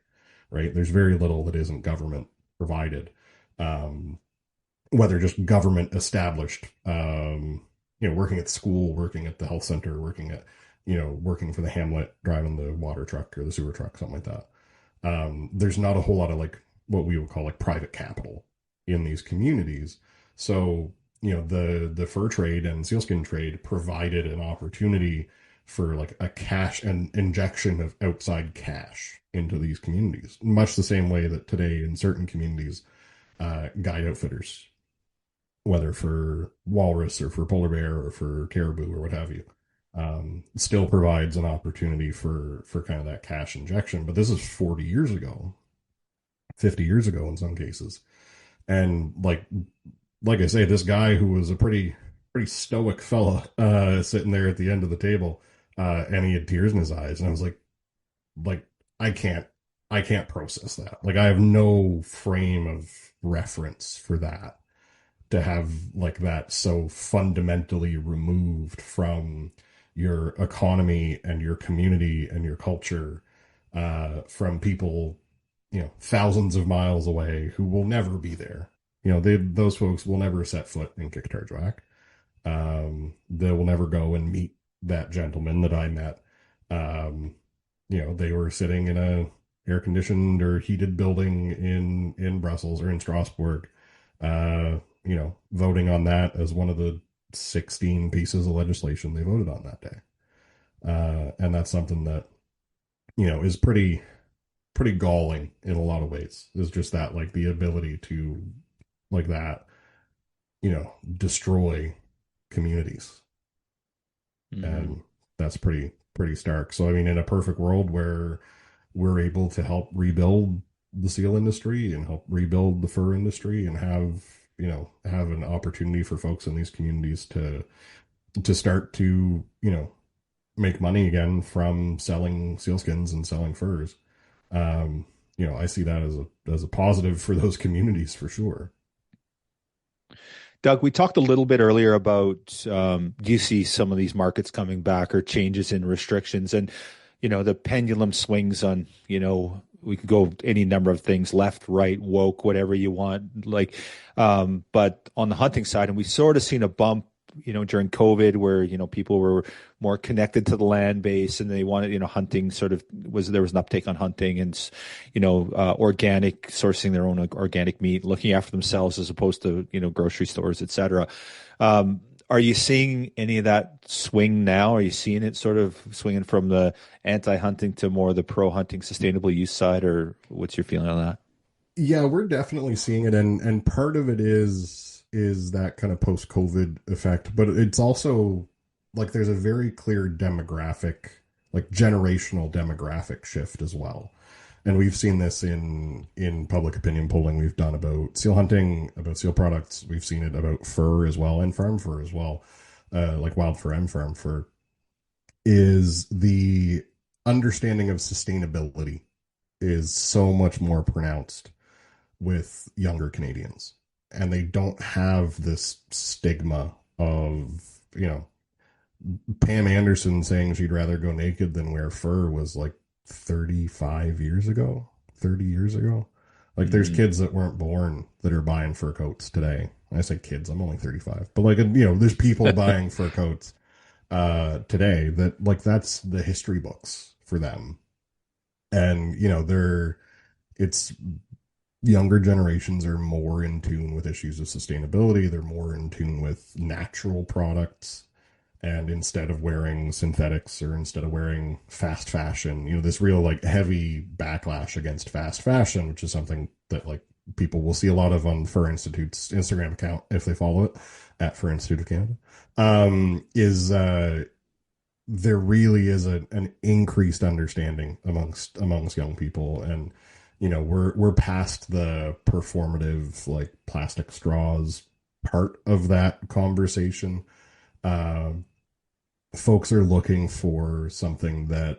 right? There's very little that isn't government provided, whether just government established, you know, working at school, working at the health center, working for the hamlet, driving the water truck or the sewer truck, something like that. There's not a whole lot of like what we would call like private capital in these communities. So, you know, the fur trade and sealskin trade provided an opportunity for like a cash and injection of outside cash into these communities, much the same way that today in certain communities, guide outfitters, whether for walrus or for polar bear or for caribou or what have you, still provides an opportunity for kind of that cash injection. But this is 40 years ago, 50 years ago in some cases. And like I say, this guy who was a pretty stoic fella, sitting there at the end of the table, and he had tears in his eyes, and I was like I can't process that. Like I have no frame of reference for that, to have like that so fundamentally removed from your economy and your community and your culture, from people, you know, thousands of miles away who will never be there. You know, those folks will never set foot in Kicktarjuak. They will never go and meet that gentleman that I met. You know, they were sitting in a air conditioned or heated building in Brussels or in Strasbourg, you know, voting on that as one of the 16 pieces of legislation they voted on that day. And that's something that, you know, is pretty galling in a lot of ways. Is just that, like, the ability to, like that, you know, destroy communities. Mm-hmm. And that's pretty stark. So, I mean, in a perfect world where we're able to help rebuild the seal industry and help rebuild the fur industry and have an opportunity for folks in these communities to start to, you know, make money again from selling sealskins and selling furs. You know, I see that as a positive for those communities for sure. Doug, we talked a little bit earlier about, do you see some of these markets coming back or changes in restrictions? And, you know, the pendulum swings on, you know, we can go any number of things, left, right, woke, whatever you want. Like, but on the hunting side, and we sort of seen a bump, you know, during COVID where, you know, people were more connected to the land base and they wanted, you know, hunting there was an uptake on hunting and, you know, organic, sourcing their own organic meat, looking after themselves as opposed to, you know, grocery stores, et cetera. Are you seeing any of that swing now? Are you seeing it sort of swinging from the anti-hunting to more the pro-hunting sustainable use side, or what's your feeling on that? Yeah, we're definitely seeing it, and part of it is that kind of post-COVID effect, but it's also like there's a very clear demographic, like generational demographic shift as well. And we've seen this in public opinion polling we've done about seal hunting, about seal products. We've seen it about fur as well, and farm fur as well, like wild fur and farm fur, is the understanding of sustainability is so much more pronounced with younger Canadians. And they don't have this stigma of, Pam Anderson saying she'd rather go naked than wear fur was like 35 years ago, 30 years ago. Like there's kids that weren't born that are buying fur coats today. I say kids, I'm only 35, but like, there's people buying fur coats today that like, that's the history books for them. And, it's younger generations are more in tune with issues of sustainability. They're more in tune with natural products. And instead of wearing synthetics or instead of wearing fast fashion, this real like heavy backlash against fast fashion, which is something that like people will see a lot of on Fur Institute's Instagram account if they follow it at Fur Institute of Canada, is there really is an increased understanding amongst young people. And we're past the performative like plastic straws part of that conversation. Folks are looking for something that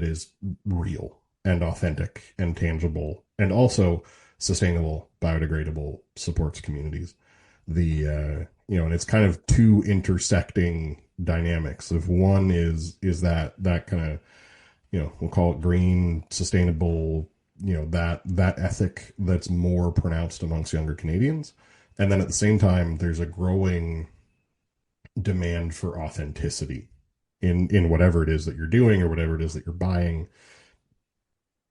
is real and authentic and tangible and also sustainable, biodegradable, supports communities. And it's kind of two intersecting dynamics of one is that kind of, we'll call it green, sustainable, that ethic that's more pronounced amongst younger Canadians. And then at the same time, there's a growing demand for authenticity in whatever it is that you're doing or whatever it is that you're buying.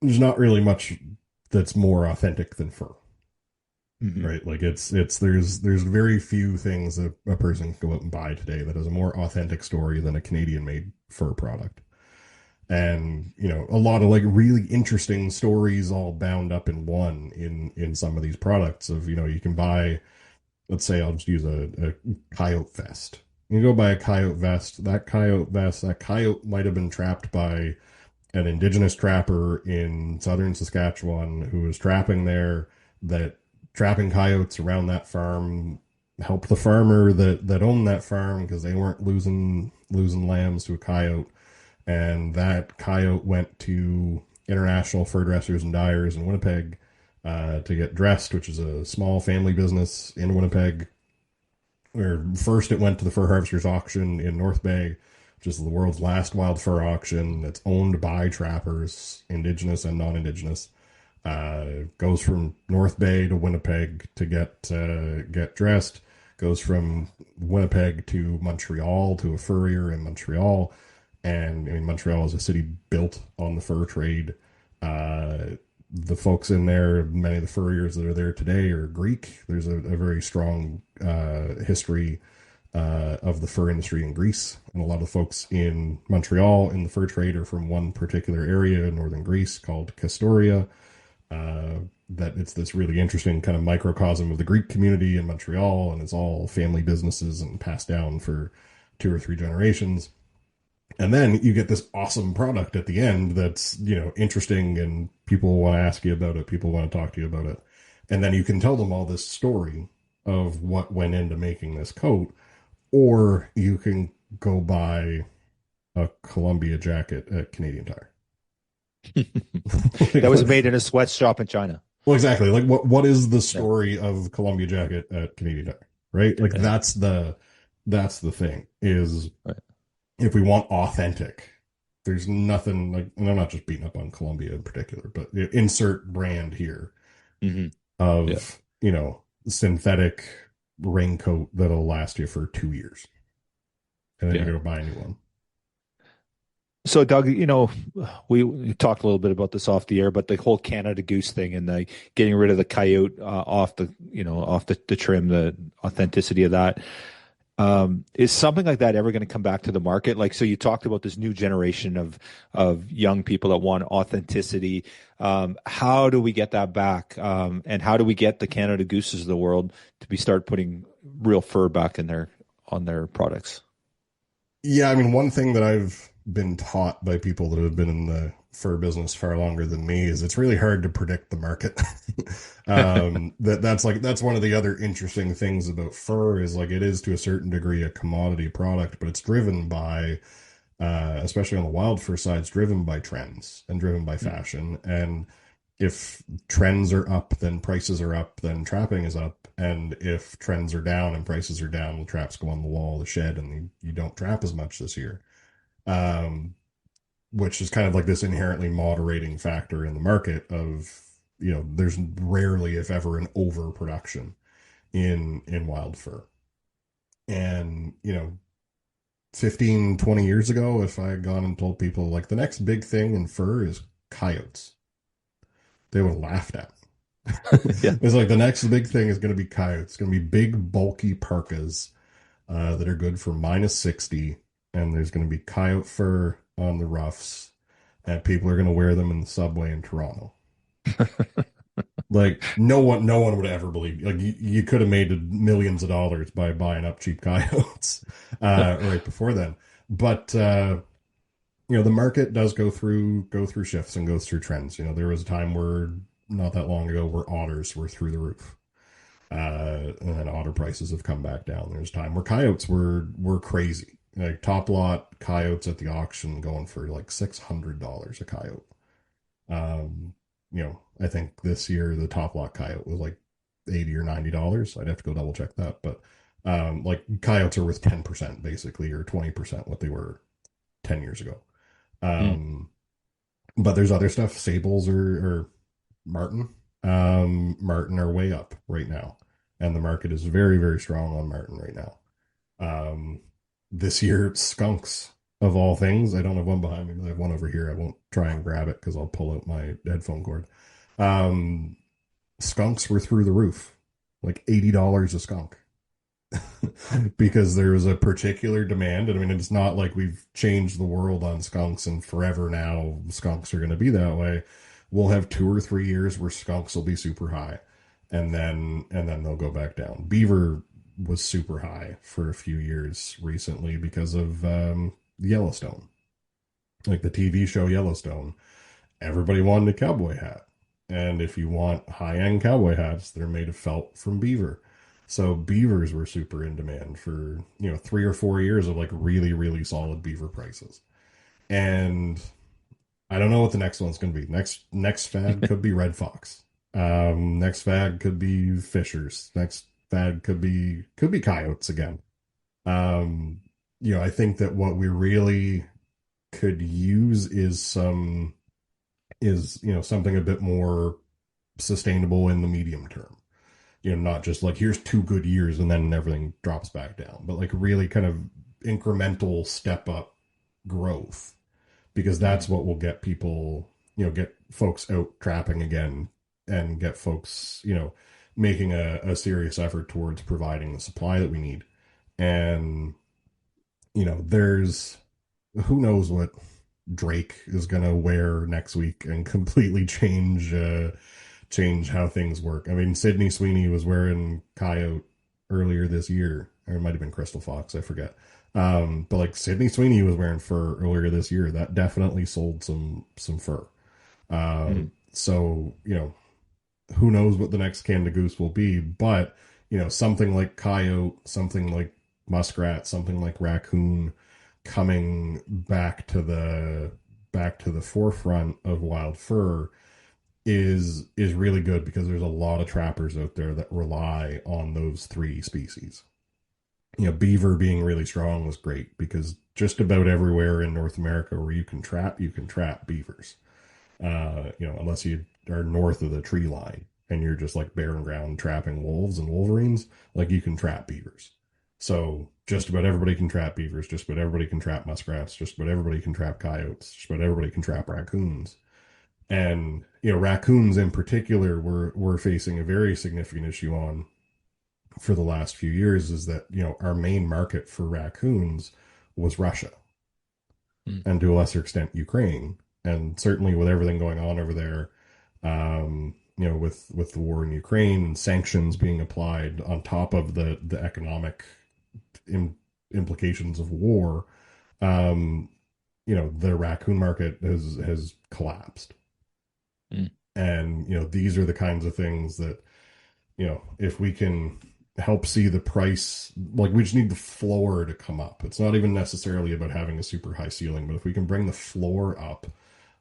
There's not really much that's more authentic than fur. Right? Like there's very few things that a person can go out and buy today that has a more authentic story than a Canadian made fur product. And, a lot of like really interesting stories all bound up in one in some of these products of, you can buy, let's say I'll just use a coyote vest. You go buy a coyote vest, that coyote might have been trapped by an indigenous trapper in southern Saskatchewan who was trapping there, that trapping coyotes around that farm helped the farmer that owned that farm because they weren't losing lambs to a coyote. And that coyote went to International Fur Dressers and Dyers in Winnipeg to get dressed, which is a small family business in Winnipeg, where first it went to the Fur Harvesters Auction in North Bay, which is the world's last wild fur auction that's owned by trappers, indigenous and non-indigenous. Goes from North Bay to Winnipeg to get dressed, goes from Winnipeg to Montreal to a furrier in Montreal. And I mean, Montreal is a city built on the fur trade. The folks in there, many of the furriers that are there today are Greek. There's a very strong history of the fur industry in Greece. And a lot of folks in Montreal in the fur trade are from one particular area in northern Greece called Castoria. That it's this really interesting kind of microcosm of the Greek community in Montreal, and it's all family businesses and passed down for 2 or 3 generations. And then you get this awesome product at the end that's, interesting, and people want to ask you about it. People want to talk to you about it. And then you can tell them all this story of what went into making this coat, or you can go buy a Columbia jacket at Canadian Tire. That was made in a sweatshop in China. Well, exactly. Like what is the story of Columbia jacket at Canadian Tire, right? Like that's the thing is, right. If we want authentic, there's nothing like, and I'm not just beating up on Columbia in particular, but insert brand here of, synthetic raincoat that'll last you for 2 years. And then you're going to buy a new one. So, Doug, we talked a little bit about this off the air, but the whole Canada Goose thing and the getting rid of the coyote off the trim, the authenticity of that. Is something like that ever going to come back to the market? Like, so you talked about this new generation of young people that want authenticity. How do we get that back? And how do we get the Canada Gooses of the world to start putting real fur back in their on their products? Yeah, I mean, one thing that I've been taught by people that have been in the fur business far longer than me is it's really hard to predict the market. That's one of the other interesting things about fur is like it is to a certain degree a commodity product, but it's driven by, especially on the wild fur side, it's driven by trends and driven by fashion. And if trends are up, then prices are up, then trapping is up. And if trends are down and prices are down, the traps go on the wall, the shed, and you don't trap as much this year. Um, which is kind of like this inherently moderating factor in the market of, there's rarely, if ever, an overproduction in wild fur. And, 15, 20 years ago, if I had gone and told people like the next big thing in fur is coyotes, they would have laughed at me. Yeah. It's like the next big thing is going to be coyotes. It's going to be big, bulky parkas that are good for -60. And there's going to be coyote fur on the ruffs. And people are going to wear them in the subway in Toronto. Like no one would ever believe. Like you could have made millions of dollars by buying up cheap coyotes right before then. But the market does go through shifts and goes through trends. There was a time where not that long ago where otters were through the roof. And then otter prices have come back down. There's a time where coyotes were crazy. Like top lot coyotes at the auction going for like $600 a coyote. I think this year the top lot coyote was like $80 or $90. I'd have to go double check that, but like coyotes are worth 10% basically, or 20% what they were 10 years ago. But there's other stuff. Sables or marten. Marten are way up right now, and the market is very, very strong on marten right now. This year, skunks of all things. I don't have one behind me, but I have one over here. I won't try and grab it because I'll pull out my headphone cord. Skunks were through the roof, like $80 a skunk. Because there was a particular demand. And I mean, it's not like we've changed the world on skunks and forever now skunks are going to be that way. We'll have 2 or 3 years where skunks will be super high, and then they'll go back down. Beaver was super high for a few years recently because of Yellowstone. Like the TV show Yellowstone, everybody wanted a cowboy hat. And if you want high-end cowboy hats, they're made of felt from beaver. So beavers were super in demand for, 3 or 4 years of like really, really solid beaver prices. And I don't know what the next one's going to be. Next fad could be red fox. Next fad could be fishers. Next fad could be coyotes again. I think that what we really could use is something a bit more sustainable in the medium term. Not just like here's 2 good years and then everything drops back down, but like really kind of incremental step up growth, because that's what will get people, get folks out trapping again and get folks, making a serious effort towards providing the supply that we need. And, there's who knows what Drake is going to wear next week and completely change how things work. I mean, Sydney Sweeney was wearing coyote earlier this year, or it might have been Crystal Fox, I forget. But like Sydney Sweeney was wearing fur earlier this year. That definitely sold some fur. So, who knows what the next Canada Goose will be, but, something like coyote, something like muskrat, something like raccoon coming back to the forefront of wild fur is really good, because there's a lot of trappers out there that rely on those 3 species. Beaver being really strong was great because just about everywhere in North America where you can trap beavers. Unless you are north of the tree line and you're just like barren ground trapping wolves and wolverines, like you can trap beavers. So just about everybody can trap beavers, just about everybody can trap muskrats, just about everybody can trap coyotes, just about everybody can trap raccoons. And, raccoons in particular, we're facing a very significant issue on, for the last few years is that, our main market for raccoons was Russia, and to a lesser extent Ukraine. And certainly with everything going on over there, with the war in Ukraine and sanctions being applied on top of the economic implications of war, the raccoon market has collapsed. And these are the kinds of things that, if we can help see the price, like, we just need the floor to come up. It's not even necessarily about having a super high ceiling, but if we can bring the floor up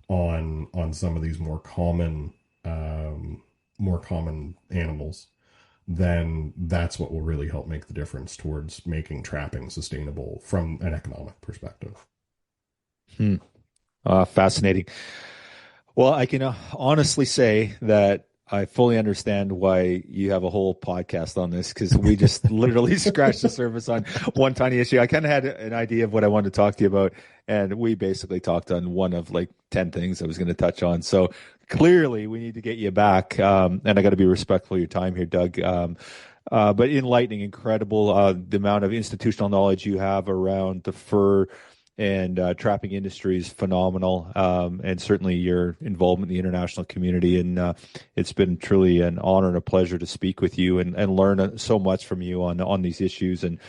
on some of these more common animals, then that's what will really help make the difference towards making trapping sustainable from an economic perspective. Fascinating. Well, I can honestly say that I fully understand why you have a whole podcast on this, because we just literally scratched the surface on one tiny issue. I kind of had an idea of what I wanted to talk to you about, and we basically talked on one of like 10 things I was going to touch on. So clearly we need to get you back, and I got to be respectful of your time here, Doug. But enlightening, incredible, the amount of institutional knowledge you have around the fur and trapping industry is phenomenal, and certainly your involvement in the international community. And it's been truly an honor and a pleasure to speak with you and learn so much from you on these issues. And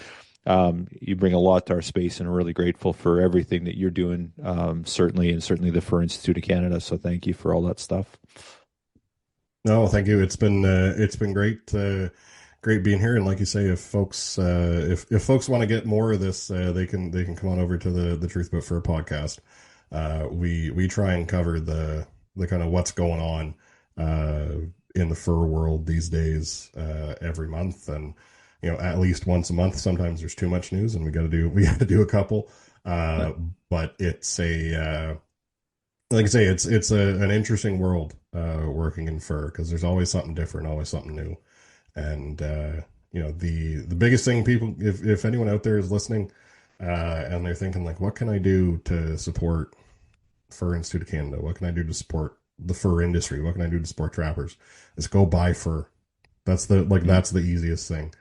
you bring a lot to our space, and I'm really grateful for everything that you're doing, certainly the Fur Institute of Canada. So thank you for all that stuff. No, thank you. It's been great. Great being here, and like you say, if folks want to get more of this, they can come on over to the Truth About Fur podcast. We try and cover the kind of what's going on in the fur world these days every month, and at least once a month. Sometimes there's too much news, and we got to do a couple. But it's like I say, it's an interesting world working in fur, because there's always something different, always something new. And the biggest thing, people, if anyone out there is listening and they're thinking like, what can I do to support Fur Institute of Canada? What can I do to support the fur industry? What can I do to support trappers? Is go buy fur. That's the easiest thing.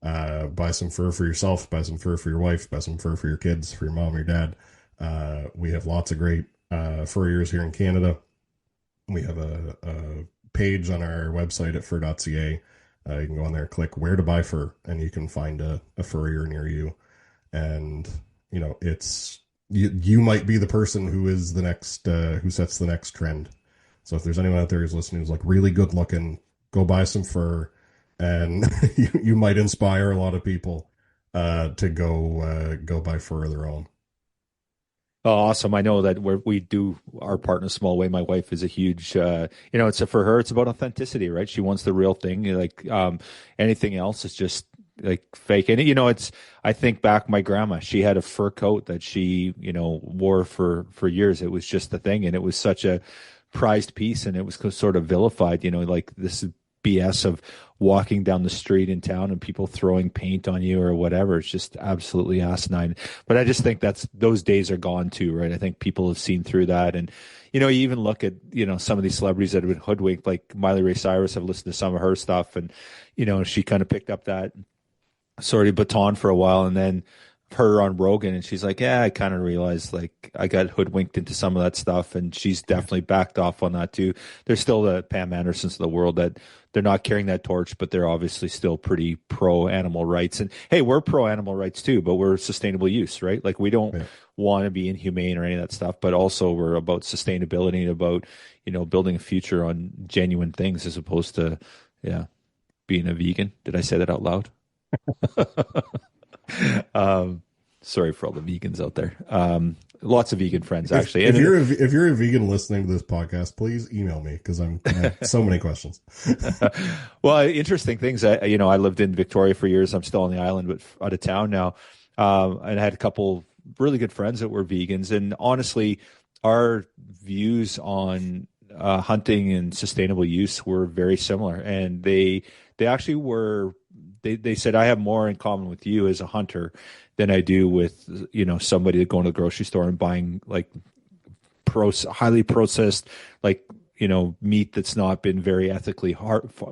Buy some fur for yourself, buy some fur for your wife, buy some fur for your kids, for your mom or your dad. We have lots of great furriers here in Canada. We have a page on our website at fur.ca. You can go on there, click where to buy fur, and you can find a furrier near you. And it's you might be the person who is the next who sets the next trend. So if there's anyone out there who's listening who's like really good looking, go buy some fur, and you might inspire a lot of people to go buy fur of their own. Oh, awesome. I know that we do our part in a small way. My wife is a huge, it's for her, it's about authenticity, right? She wants the real thing. Like, anything else is just like fake. And, I think back, my grandma, she had a fur coat that she, wore for years. It was just the thing. And it was such a prized piece, and it was sort of vilified, like this is BS of walking down the street in town and people throwing paint on you or whatever. It's just absolutely asinine. But I just think those days are gone too, right? I think people have seen through that. And, you even look at, some of these celebrities that have been hoodwinked, like Miley Ray Cyrus. I've listened to some of her stuff, and, she kind of picked up that sort of baton for a while, and then her on Rogan, and she's like, yeah, I kind of realized like I got hoodwinked into some of that stuff, and she's definitely backed off on that too. There's still the Pam Andersons of the world that they're not carrying that torch, but they're obviously still pretty pro animal rights. And hey, we're pro animal rights too, but we're sustainable use, right? Like we don't want to be inhumane or any of that stuff, but also we're about sustainability and about, building a future on genuine things as opposed to, being a vegan. Did I say that out loud? Sorry for all the vegans out there. Lots of vegan friends, actually. If you're a vegan listening to this podcast, please email me, because I have so many questions. Well, interesting things. I lived in Victoria for years. I'm still on the island, but out of town now. And I had a couple really good friends that were vegans. And honestly, our views on hunting and sustainable use were very similar. And they actually were. They said, I have more in common with you as a hunter than I do with, somebody going to the grocery store and buying like highly processed, like, meat that's not been very ethically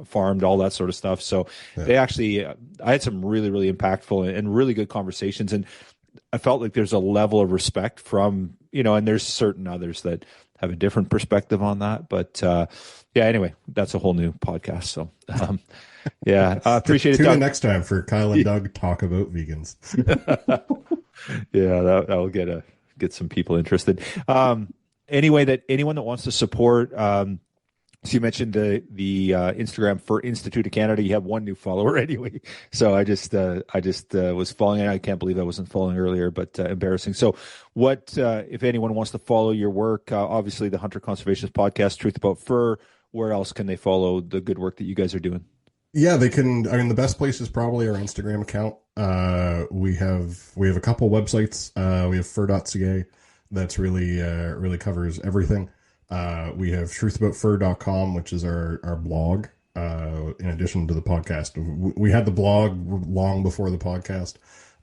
farmed, all that sort of stuff. So they actually, I had some really, really impactful and really good conversations. And I felt like there's a level of respect from, and there's certain others that have a different perspective on that. But anyway, that's a whole new podcast. So I appreciate it. Tune in next time for Kyle and Doug talk about vegans. That will get some people interested. Anyone that wants to support, so you mentioned the Instagram for Institute of Canada. You have one new follower anyway. So I just was following. I can't believe I wasn't following earlier, but embarrassing. So what if anyone wants to follow your work? Obviously, the Hunter Conservationist Podcast, Truth About Fur. Where else can they follow the good work that you guys are doing? Yeah, they can. I mean, the best place is probably our Instagram account. We have a couple websites. We have fur.ca. That's really covers everything. We have truthaboutfur.com, which is our blog. In addition to the podcast, we had the blog long before the podcast.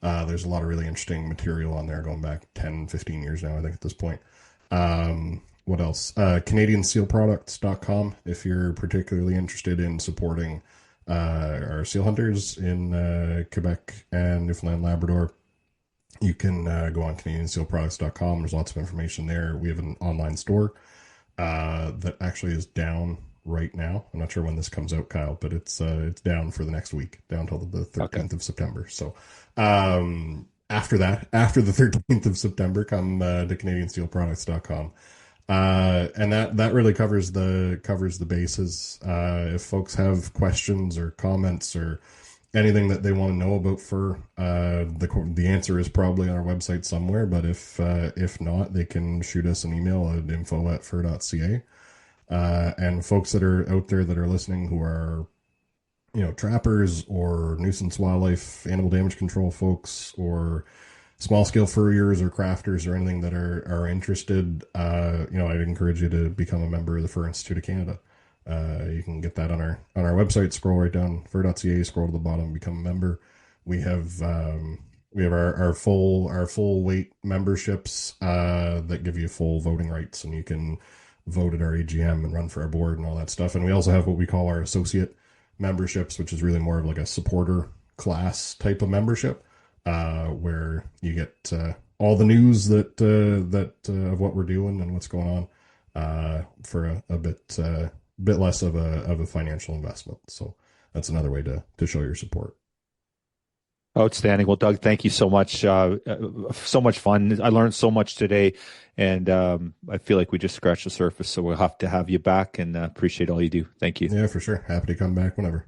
There's a lot of really interesting material on there going back 10, 15 years now, I think, at this point. What else? CanadianSealProducts.com if you're particularly interested in supporting our seal hunters in Quebec and Newfoundland, Labrador. You can go on CanadianSealProducts.com. There's lots of information there. We have an online store that actually is down right now. I'm not sure when this comes out, Kyle, but it's down for the next week, down till the 13th of September. So after the 13th of September, come to CanadianSteelProducts.com. And that really covers the bases. If folks have questions or comments or anything that they want to know about fur, the answer is probably on our website somewhere. But if not, they can shoot us an email at info@fur.ca. And folks that are out there that are listening who are, trappers or nuisance wildlife, animal damage control folks, or small scale furriers or crafters or anything that are interested, I'd encourage you to become a member of the Fur Institute of Canada. You can get that on our website. Scroll right down, fur.ca, scroll to the bottom, become a member. We have our full weight memberships that give you full voting rights, and you can vote at our AGM and run for our board and all that stuff. And we also have what we call our associate memberships, which is really more of like a supporter class type of membership, where you get all the news that of what we're doing and what's going on for a bit less of a financial investment. So that's another way to show your support. Outstanding. Well, Doug, thank you so much. So much fun. I learned so much today, and I feel like we just scratched the surface. So we'll have to have you back, and appreciate all you do. Thank you. Yeah, for sure. Happy to come back whenever.